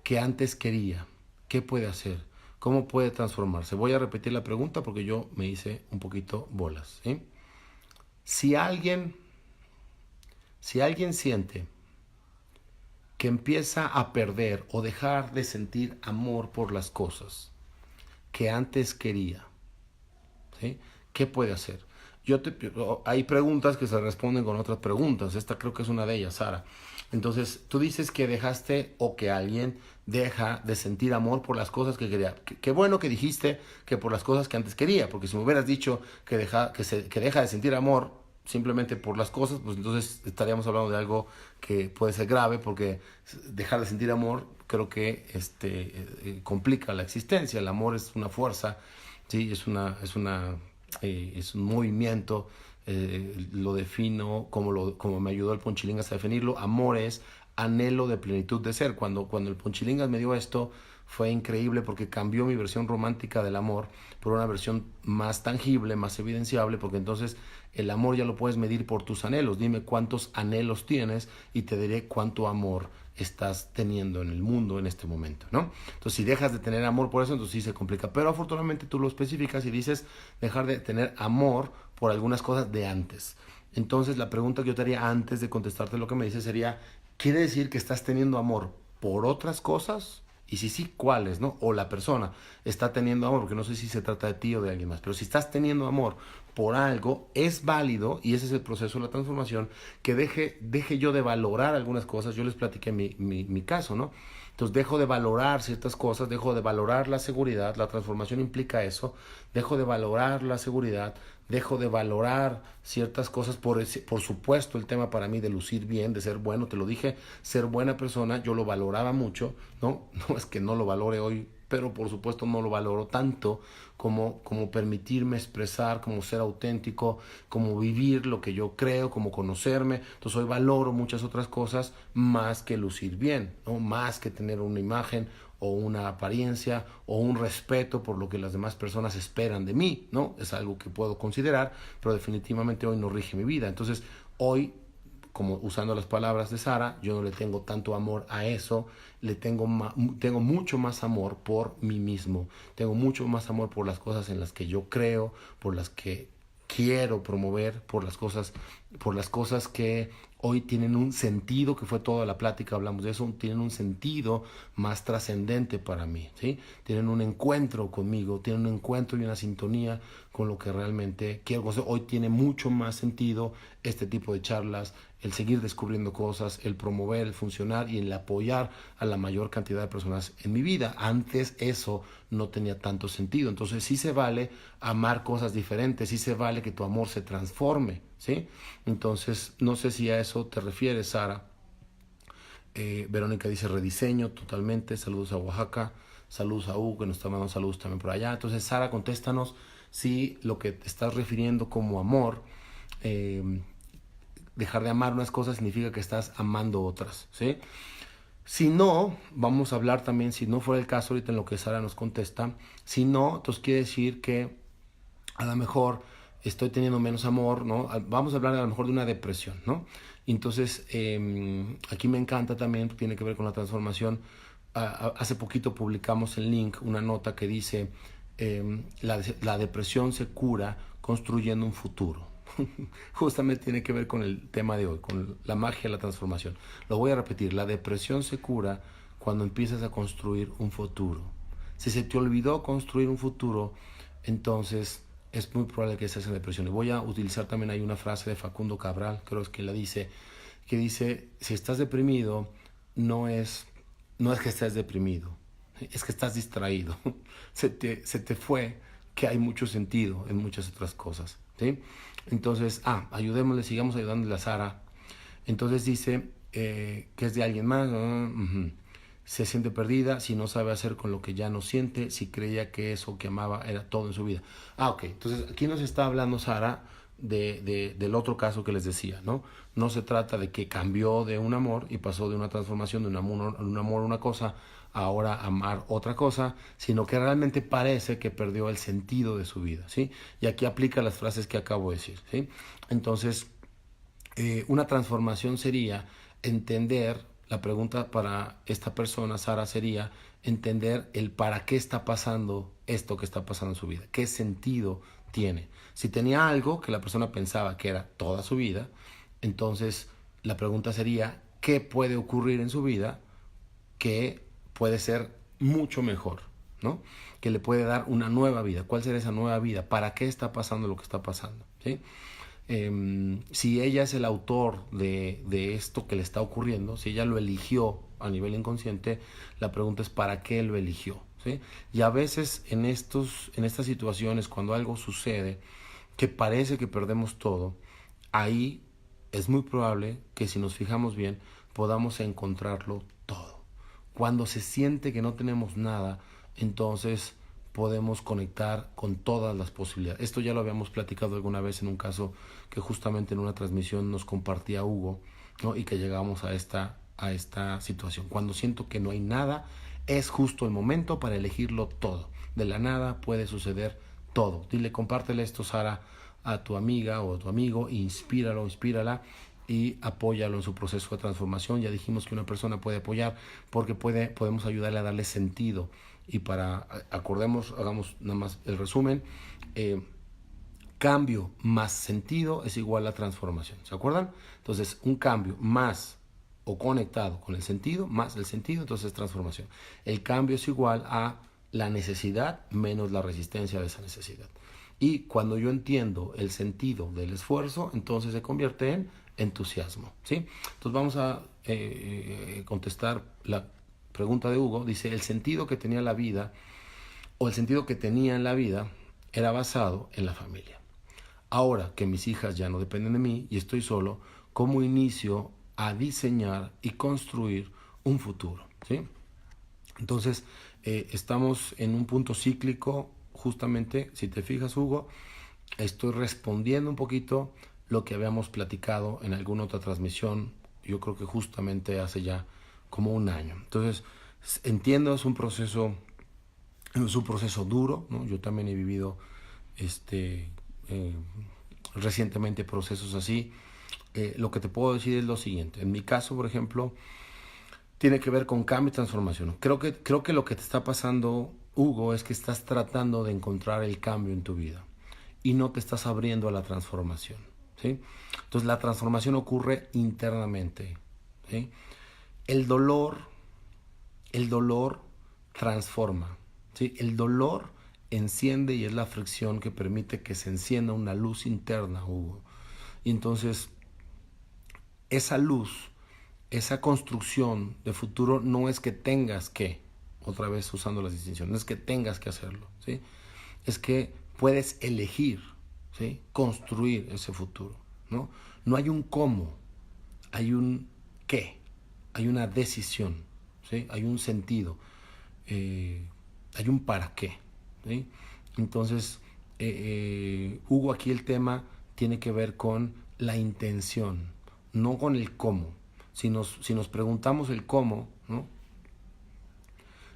que antes quería, ¿qué puede hacer? ¿Cómo puede transformarse? Voy a repetir la pregunta porque yo me hice un poquito bolas. ¿Sí? Si alguien, si alguien siente que empieza a perder o dejar de sentir amor por las cosas que antes quería, ¿sí? ¿Qué puede hacer? Hay preguntas que se responden con otras preguntas. Esta creo que es una de ellas, Sara. Entonces, tú dices que dejaste o que alguien deja de sentir amor por las cosas que quería. Qué bueno que dijiste que por las cosas que antes quería, porque si me hubieras dicho que deja de sentir amor simplemente por las cosas, pues entonces estaríamos hablando de algo que puede ser grave, porque dejar de sentir amor creo que complica la existencia. El amor es una fuerza, ¿sí? Es un movimiento. Lo defino como me ayudó el Ponchilingas a definirlo. Amor es anhelo de plenitud de ser. Cuando el Ponchilingas me dio esto, fue increíble porque cambió mi versión romántica del amor por una versión más tangible, más evidenciable, porque entonces el amor ya lo puedes medir por tus anhelos. Dime cuántos anhelos tienes y te diré cuánto amor estás teniendo en el mundo en este momento, ¿no? Entonces, si dejas de tener amor por eso, entonces sí se complica. Pero afortunadamente tú lo especificas y dices dejar de tener amor por algunas cosas de antes. Entonces, la pregunta que yo te haría antes de contestarte lo que me dices sería, ¿quiere decir que estás teniendo amor por otras cosas? Y si sí, ¿cuáles, no? O la persona está teniendo amor, porque no sé si se trata de ti o de alguien más, pero si estás teniendo amor por algo, es válido, y ese es el proceso de la transformación, que deje yo de valorar algunas cosas. Yo les platiqué mi caso, ¿no? Entonces dejo de valorar ciertas cosas, dejo de valorar la seguridad. La transformación implica eso. Dejo de valorar la seguridad, dejo de valorar ciertas cosas. Por supuesto, el tema para mí de lucir bien, de ser bueno, te lo dije, ser buena persona, yo lo valoraba mucho, ¿no? No es que no lo valore hoy, pero por supuesto no lo valoro tanto como permitirme expresar, como ser auténtico, como vivir lo que yo creo, como conocerme. Entonces hoy valoro muchas otras cosas más que lucir bien, ¿no? Más que tener una imagen o una apariencia o un respeto por lo que las demás personas esperan de mí, ¿no? Es algo que puedo considerar, pero definitivamente hoy no rige mi vida. Entonces hoy, como usando las palabras de Sara, yo no le tengo tanto amor a eso, tengo mucho más amor por mí mismo, tengo mucho más amor por las cosas en las que yo creo, por las que quiero promover, por las cosas que hoy tienen un sentido, que fue toda la plática, hablamos de eso, tienen un sentido más trascendente para mí, ¿sí? Tienen un encuentro conmigo, tienen un encuentro y una sintonía con lo que realmente quiero. Hoy tiene mucho más sentido este tipo de charlas, el seguir descubriendo cosas, el promover, el funcionar y el apoyar a la mayor cantidad de personas en mi vida. Antes eso no tenía tanto sentido. Entonces sí se vale amar cosas diferentes, sí se vale que tu amor se transforme, ¿sí? Entonces no sé si a eso te refieres, Sara. Verónica dice rediseño totalmente, saludos a Oaxaca, saludos a Hugo que nos está mandando saludos también por allá. Entonces Sara, contéstanos si lo que te estás refiriendo como amor, dejar de amar unas cosas significa que estás amando otras, ¿sí? Si no, vamos a hablar también, si no fuera el caso ahorita en lo que Sara nos contesta, si no, entonces quiere decir que a lo mejor estoy teniendo menos amor, ¿no? Vamos a hablar a lo mejor de una depresión, ¿no? Entonces, aquí me encanta también, tiene que ver con la transformación. Hace poquito publicamos el link, una nota que dice, la depresión se cura construyendo un futuro. Justamente tiene que ver con el tema de hoy, con la magia de la transformación. Lo voy a repetir, la depresión se cura cuando empiezas a construir un futuro. Si se te olvidó construir un futuro, entonces es muy probable que estés en depresión. Y voy a utilizar también ahí una frase de Facundo Cabral, creo que la dice, que dice, si estás deprimido, no es que estés deprimido, es que estás distraído. Se te fue que hay mucho sentido en muchas otras cosas, ¿sí? Entonces, ayudémosle, sigamos ayudándole a Sara. Entonces dice que es de alguien más. Se siente perdida si no sabe hacer con lo que ya no siente, si creía que eso que amaba era todo en su vida. Ok, entonces aquí nos está hablando Sara del otro caso que les decía, ¿no? No se trata de que cambió de un amor y pasó de una transformación de un amor a una cosa, ahora amar otra cosa, sino que realmente parece que perdió el sentido de su vida, ¿sí? Y aquí aplica las frases que acabo de decir, ¿sí? Entonces, una transformación sería entender, la pregunta para esta persona, Sara, sería entender el para qué está pasando esto que está pasando en su vida, qué sentido tiene. Si tenía algo que la persona pensaba que era toda su vida, entonces la pregunta sería, ¿qué puede ocurrir en su vida que puede ser mucho mejor, ¿no? Que le puede dar una nueva vida? ¿Cuál será esa nueva vida? ¿Para qué está pasando lo que está pasando? ¿Sí? Si ella es el autor de esto que le está ocurriendo, si ella lo eligió a nivel inconsciente, la pregunta es ¿para qué lo eligió? ¿Sí? Y a veces en estas situaciones, cuando algo sucede que parece que perdemos todo, ahí es muy probable que si nos fijamos bien podamos encontrarlo todo. Cuando se siente que no tenemos nada, entonces podemos conectar con todas las posibilidades. Esto ya lo habíamos platicado alguna vez en un caso que justamente en una transmisión nos compartía Hugo, ¿no? Y que llegamos a esta situación. Cuando siento que no hay nada, es justo el momento para elegirlo todo. De la nada puede suceder todo. Dile, compártele esto, Sara, a tu amiga o a tu amigo, inspíralo, inspírala y apóyalo en su proceso de transformación. Ya dijimos que una persona puede apoyar porque podemos ayudarle a darle sentido. Y hagamos nada más el resumen, cambio más sentido es igual a transformación, ¿se acuerdan? Entonces, un cambio más o conectado con el sentido, más el sentido, entonces es transformación. El cambio es igual a la necesidad menos la resistencia de esa necesidad. Y cuando yo entiendo el sentido del esfuerzo, entonces se convierte en entusiasmo, ¿sí? Entonces vamos a contestar la pregunta de Hugo. Dice, el sentido que tenía la vida o el sentido que tenía en la vida era basado en la familia. Ahora que mis hijas ya no dependen de mí y estoy solo, ¿cómo inicio a diseñar y construir un futuro? ¿Sí? Entonces, estamos en un punto cíclico, justamente, si te fijas, Hugo, estoy respondiendo un poquito lo que habíamos platicado en alguna otra transmisión, yo creo que justamente hace ya como un año. Entonces, entiendo, es un proceso duro, ¿no? Yo también he vivido recientemente procesos así. Lo que te puedo decir es lo siguiente. En mi caso, por ejemplo, tiene que ver con cambio y transformación. Creo que lo que te está pasando, Hugo, es que estás tratando de encontrar el cambio en tu vida y no te estás abriendo a la transformación, ¿sí? Entonces la transformación ocurre internamente, ¿sí? El dolor transforma, ¿sí? El dolor enciende y es la fricción que permite que se encienda una luz interna, Hugo. Y entonces esa luz, esa construcción de futuro no es que tengas que, otra vez usando las distinciones, no es que tengas que hacerlo, ¿sí? Es que puedes elegir, ¿sí? Construir ese futuro, ¿no? No hay un cómo, hay un qué, hay una decisión, ¿sí? Hay un sentido, hay un para qué, ¿sí? Entonces, Hugo, aquí el tema tiene que ver con la intención, no con el cómo. Si nos preguntamos el cómo, ¿no?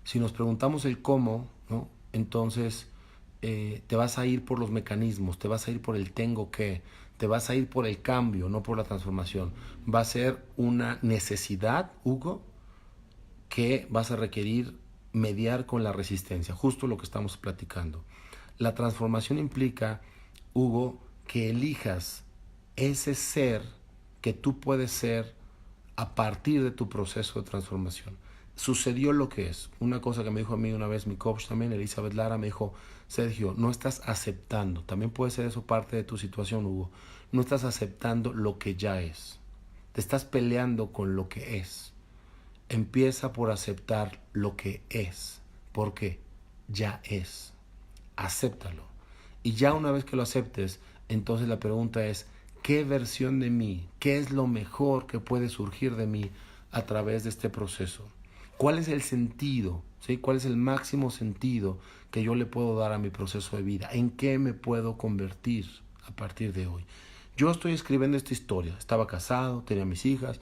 Si nos preguntamos el cómo, ¿no? Entonces te vas a ir por los mecanismos, te vas a ir por el tengo que, te vas a ir por el cambio, no por la transformación. Va a ser una necesidad, Hugo, que vas a requerir mediar con la resistencia, justo lo que estamos platicando. La transformación implica, Hugo, que elijas ese ser que tú puedes ser a partir de tu proceso de transformación. Sucedió lo que es. Una cosa que me dijo a mí una vez mi coach también, Elizabeth Lara, me dijo: Sergio, no estás aceptando, también puede ser eso parte de tu situación, Hugo, no estás aceptando lo que ya es. Te estás peleando con lo que es. Empieza por aceptar lo que es, porque ya es. Acéptalo. Y ya una vez que lo aceptes, entonces la pregunta es: ¿qué versión de mí, qué es lo mejor que puede surgir de mí a través de este proceso? ¿Cuál es el sentido? ¿Sí? ¿Cuál es el máximo sentido que yo le puedo dar a mi proceso de vida? ¿En qué me puedo convertir a partir de hoy? Yo estoy escribiendo esta historia. Estaba casado, tenía mis hijas,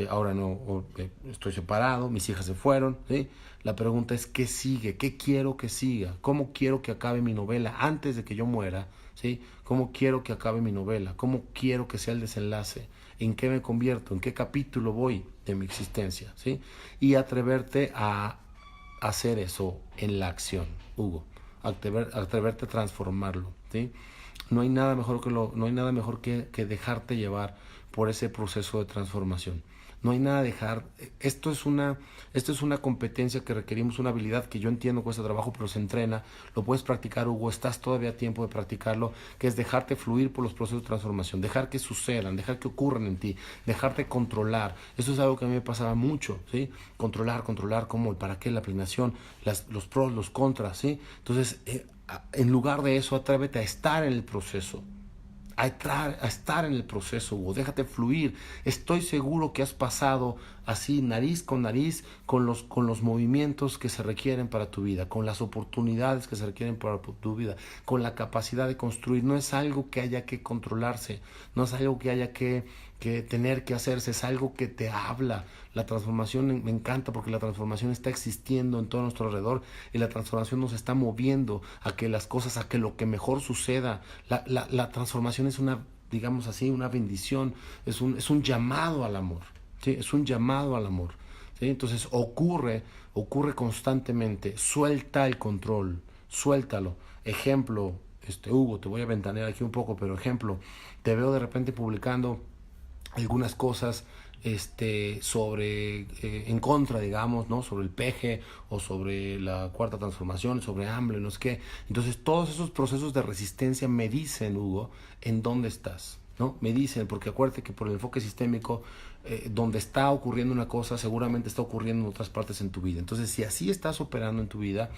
ahora no, estoy separado, mis hijas se fueron, ¿sí? La pregunta es: ¿qué sigue? ¿Qué quiero que siga? ¿Cómo quiero que acabe mi novela antes de que yo muera? ¿Sí? ¿Cómo quiero que acabe mi novela? ¿Cómo quiero que sea el desenlace? ¿En qué me convierto? ¿En qué capítulo voy de mi existencia? ¿Sí? Y atreverte a hacer eso en la acción, Hugo. Atreverte a transformarlo, ¿sí? No hay nada mejor no hay nada mejor que dejarte llevar por ese proceso de transformación. No hay nada dejar. Esto es una competencia que requerimos, una habilidad que yo entiendo cuesta trabajo, pero se entrena. Lo puedes practicar, Hugo. Estás todavía a tiempo de practicarlo, que es dejarte fluir por los procesos de transformación, dejar que sucedan, dejar que ocurran en ti, dejarte controlar. Eso es algo que a mí me pasaba mucho, ¿sí? Controlar, como el para qué, la planeación, los pros, los contras, ¿sí? Entonces, en lugar de eso, atrévete a estar en el proceso. A estar en el proceso, Hugo. Déjate fluir. Estoy seguro que has pasado así, nariz con nariz, con los movimientos que se requieren para tu vida, con las oportunidades que se requieren para tu vida, con la capacidad de construir. No es algo que haya que controlarse, no es algo que haya que tener que hacerse, es algo que te habla. La transformación me encanta porque la transformación está existiendo en todo nuestro alrededor y la transformación nos está moviendo a que las cosas, a que lo que mejor suceda. La transformación es una, digamos así, una bendición, es un llamado al amor, ¿sí? Es un llamado al amor, ¿sí? Entonces ocurre constantemente. Suelta el control, suéltalo. Ejemplo, Hugo, te voy a ventanear aquí un poco, pero ejemplo, te veo de repente publicando algunas cosas sobre en contra, digamos, ¿no? Sobre el peje o sobre la cuarta transformación, sobre AMLO, no sé qué. Entonces todos esos procesos de resistencia me dicen, Hugo, en dónde estás, ¿no? Me dicen, porque acuérdate que por el enfoque sistémico, donde está ocurriendo una cosa, seguramente está ocurriendo en otras partes en tu vida. Entonces, si así estás operando en tu vida,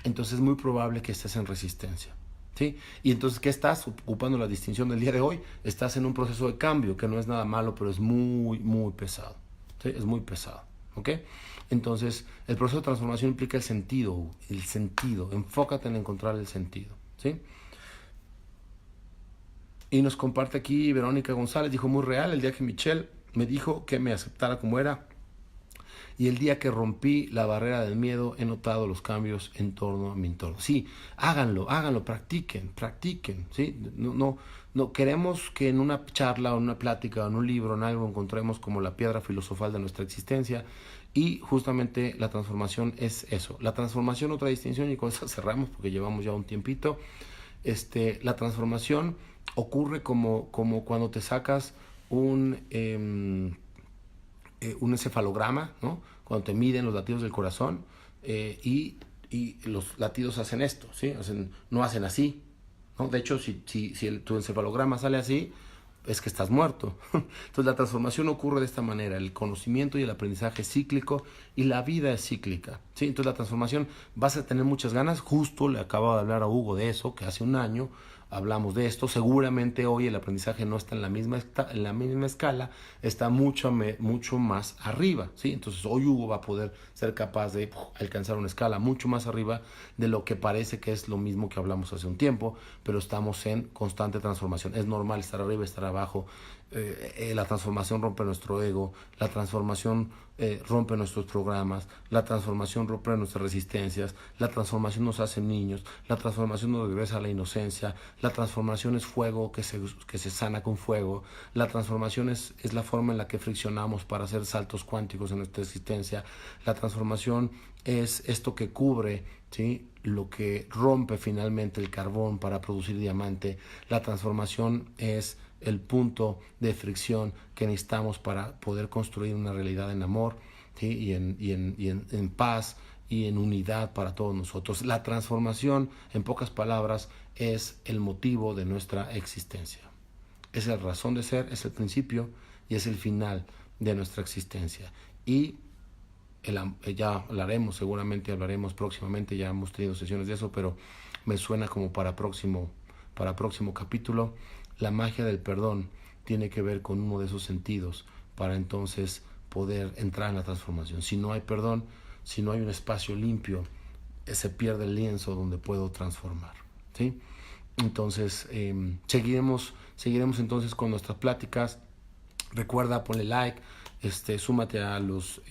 entonces es muy probable que estés en resistencia, ¿sí? Y entonces, ¿qué estás ocupando la distinción del día de hoy? Estás en un proceso de cambio, que no es nada malo, pero es muy, muy pesado, ¿sí? Es muy pesado, ¿ok? Entonces, el proceso de transformación implica el sentido, enfócate en encontrar el sentido, ¿sí? Y nos comparte aquí Verónica González, dijo: muy real, el día que Michelle me dijo que me aceptara como era, y el día que rompí la barrera del miedo, he notado los cambios en torno a mi entorno. Sí, háganlo, practiquen, ¿sí? No queremos que en una charla o en una plática o en un libro, en algo, encontremos como la piedra filosofal de nuestra existencia, y justamente la transformación es eso. La transformación, otra distinción, y con eso cerramos porque llevamos ya un tiempito. La transformación ocurre como cuando te sacas un encefalograma, ¿no? Cuando te miden los latidos del corazón, y los latidos hacen esto, ¿sí? No hacen así, ¿no? De hecho, si tu encefalograma sale así, es que estás muerto. Entonces la transformación ocurre de esta manera, el conocimiento y el aprendizaje es cíclico y la vida es cíclica, ¿sí? Entonces la transformación, vas a tener muchas ganas, justo le acabo de hablar a Hugo de eso, que hace un año hablamos de esto, seguramente hoy el aprendizaje no está en la misma escala, está mucho más arriba, ¿sí? Entonces hoy Hugo va a poder ser capaz de alcanzar una escala mucho más arriba de lo que parece que es lo mismo que hablamos hace un tiempo, pero estamos en constante transformación. Es normal estar arriba, estar abajo. La transformación rompe nuestro ego, la transformación rompe nuestros programas, la transformación rompe nuestras resistencias, la transformación nos hace niños, la transformación nos regresa a la inocencia, la transformación es fuego que se sana con fuego, la transformación es la forma en la que friccionamos para hacer saltos cuánticos en nuestra existencia, la transformación es esto que cubre, ¿sí?, lo que rompe finalmente el carbón para producir diamante. La transformación es el punto de fricción que necesitamos para poder construir una realidad en amor, ¿sí?, y en paz y en unidad para todos nosotros. La transformación, en pocas palabras, es el motivo de nuestra existencia. Es la razón de ser, es el principio y es el final de nuestra existencia. Y ya seguramente hablaremos próximamente, ya hemos tenido sesiones de eso, pero me suena como para próximo capítulo. La magia del perdón tiene que ver con uno de esos sentidos para entonces poder entrar en la transformación. Si no hay perdón, si no hay un espacio limpio, se pierde el lienzo donde puedo transformar, ¿sí? Entonces seguiremos entonces con nuestras pláticas. Recuerda, ponle like, súmate a los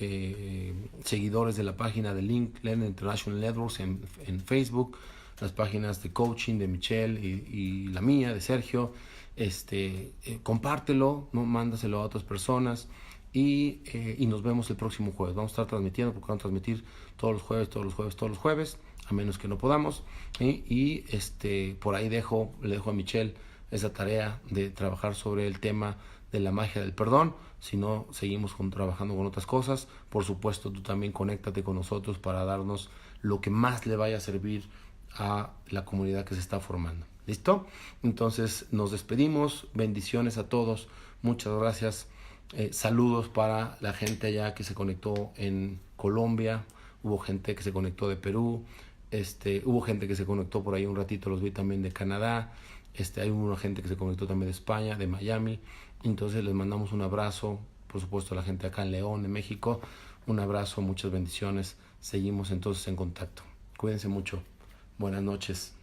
seguidores de la página de LinkedIn International Networks en Facebook, las páginas de coaching de Michelle y la mía, de Sergio. Compártelo, ¿no? Mándaselo a otras personas y nos vemos el próximo jueves. Vamos a estar transmitiendo, porque vamos a transmitir todos los jueves, a menos que no podamos. Y por ahí le dejo a Michelle esa tarea de trabajar sobre el tema de la magia del perdón. Si no, seguimos trabajando con otras cosas. Por supuesto, tú también conéctate con nosotros para darnos lo que más le vaya a servir a la comunidad que se está formando. ¿Listo? Entonces nos despedimos. Bendiciones a todos. Muchas gracias. Saludos para la gente allá que se conectó en Colombia. Hubo gente que se conectó de Perú. Hubo gente que se conectó por ahí un ratito, los vi también de Canadá. Hay una gente que se conectó también de España, de Miami. Entonces les mandamos un abrazo, por supuesto a la gente acá en León, en México. Un abrazo, muchas bendiciones. Seguimos entonces en contacto. Cuídense mucho. Buenas noches.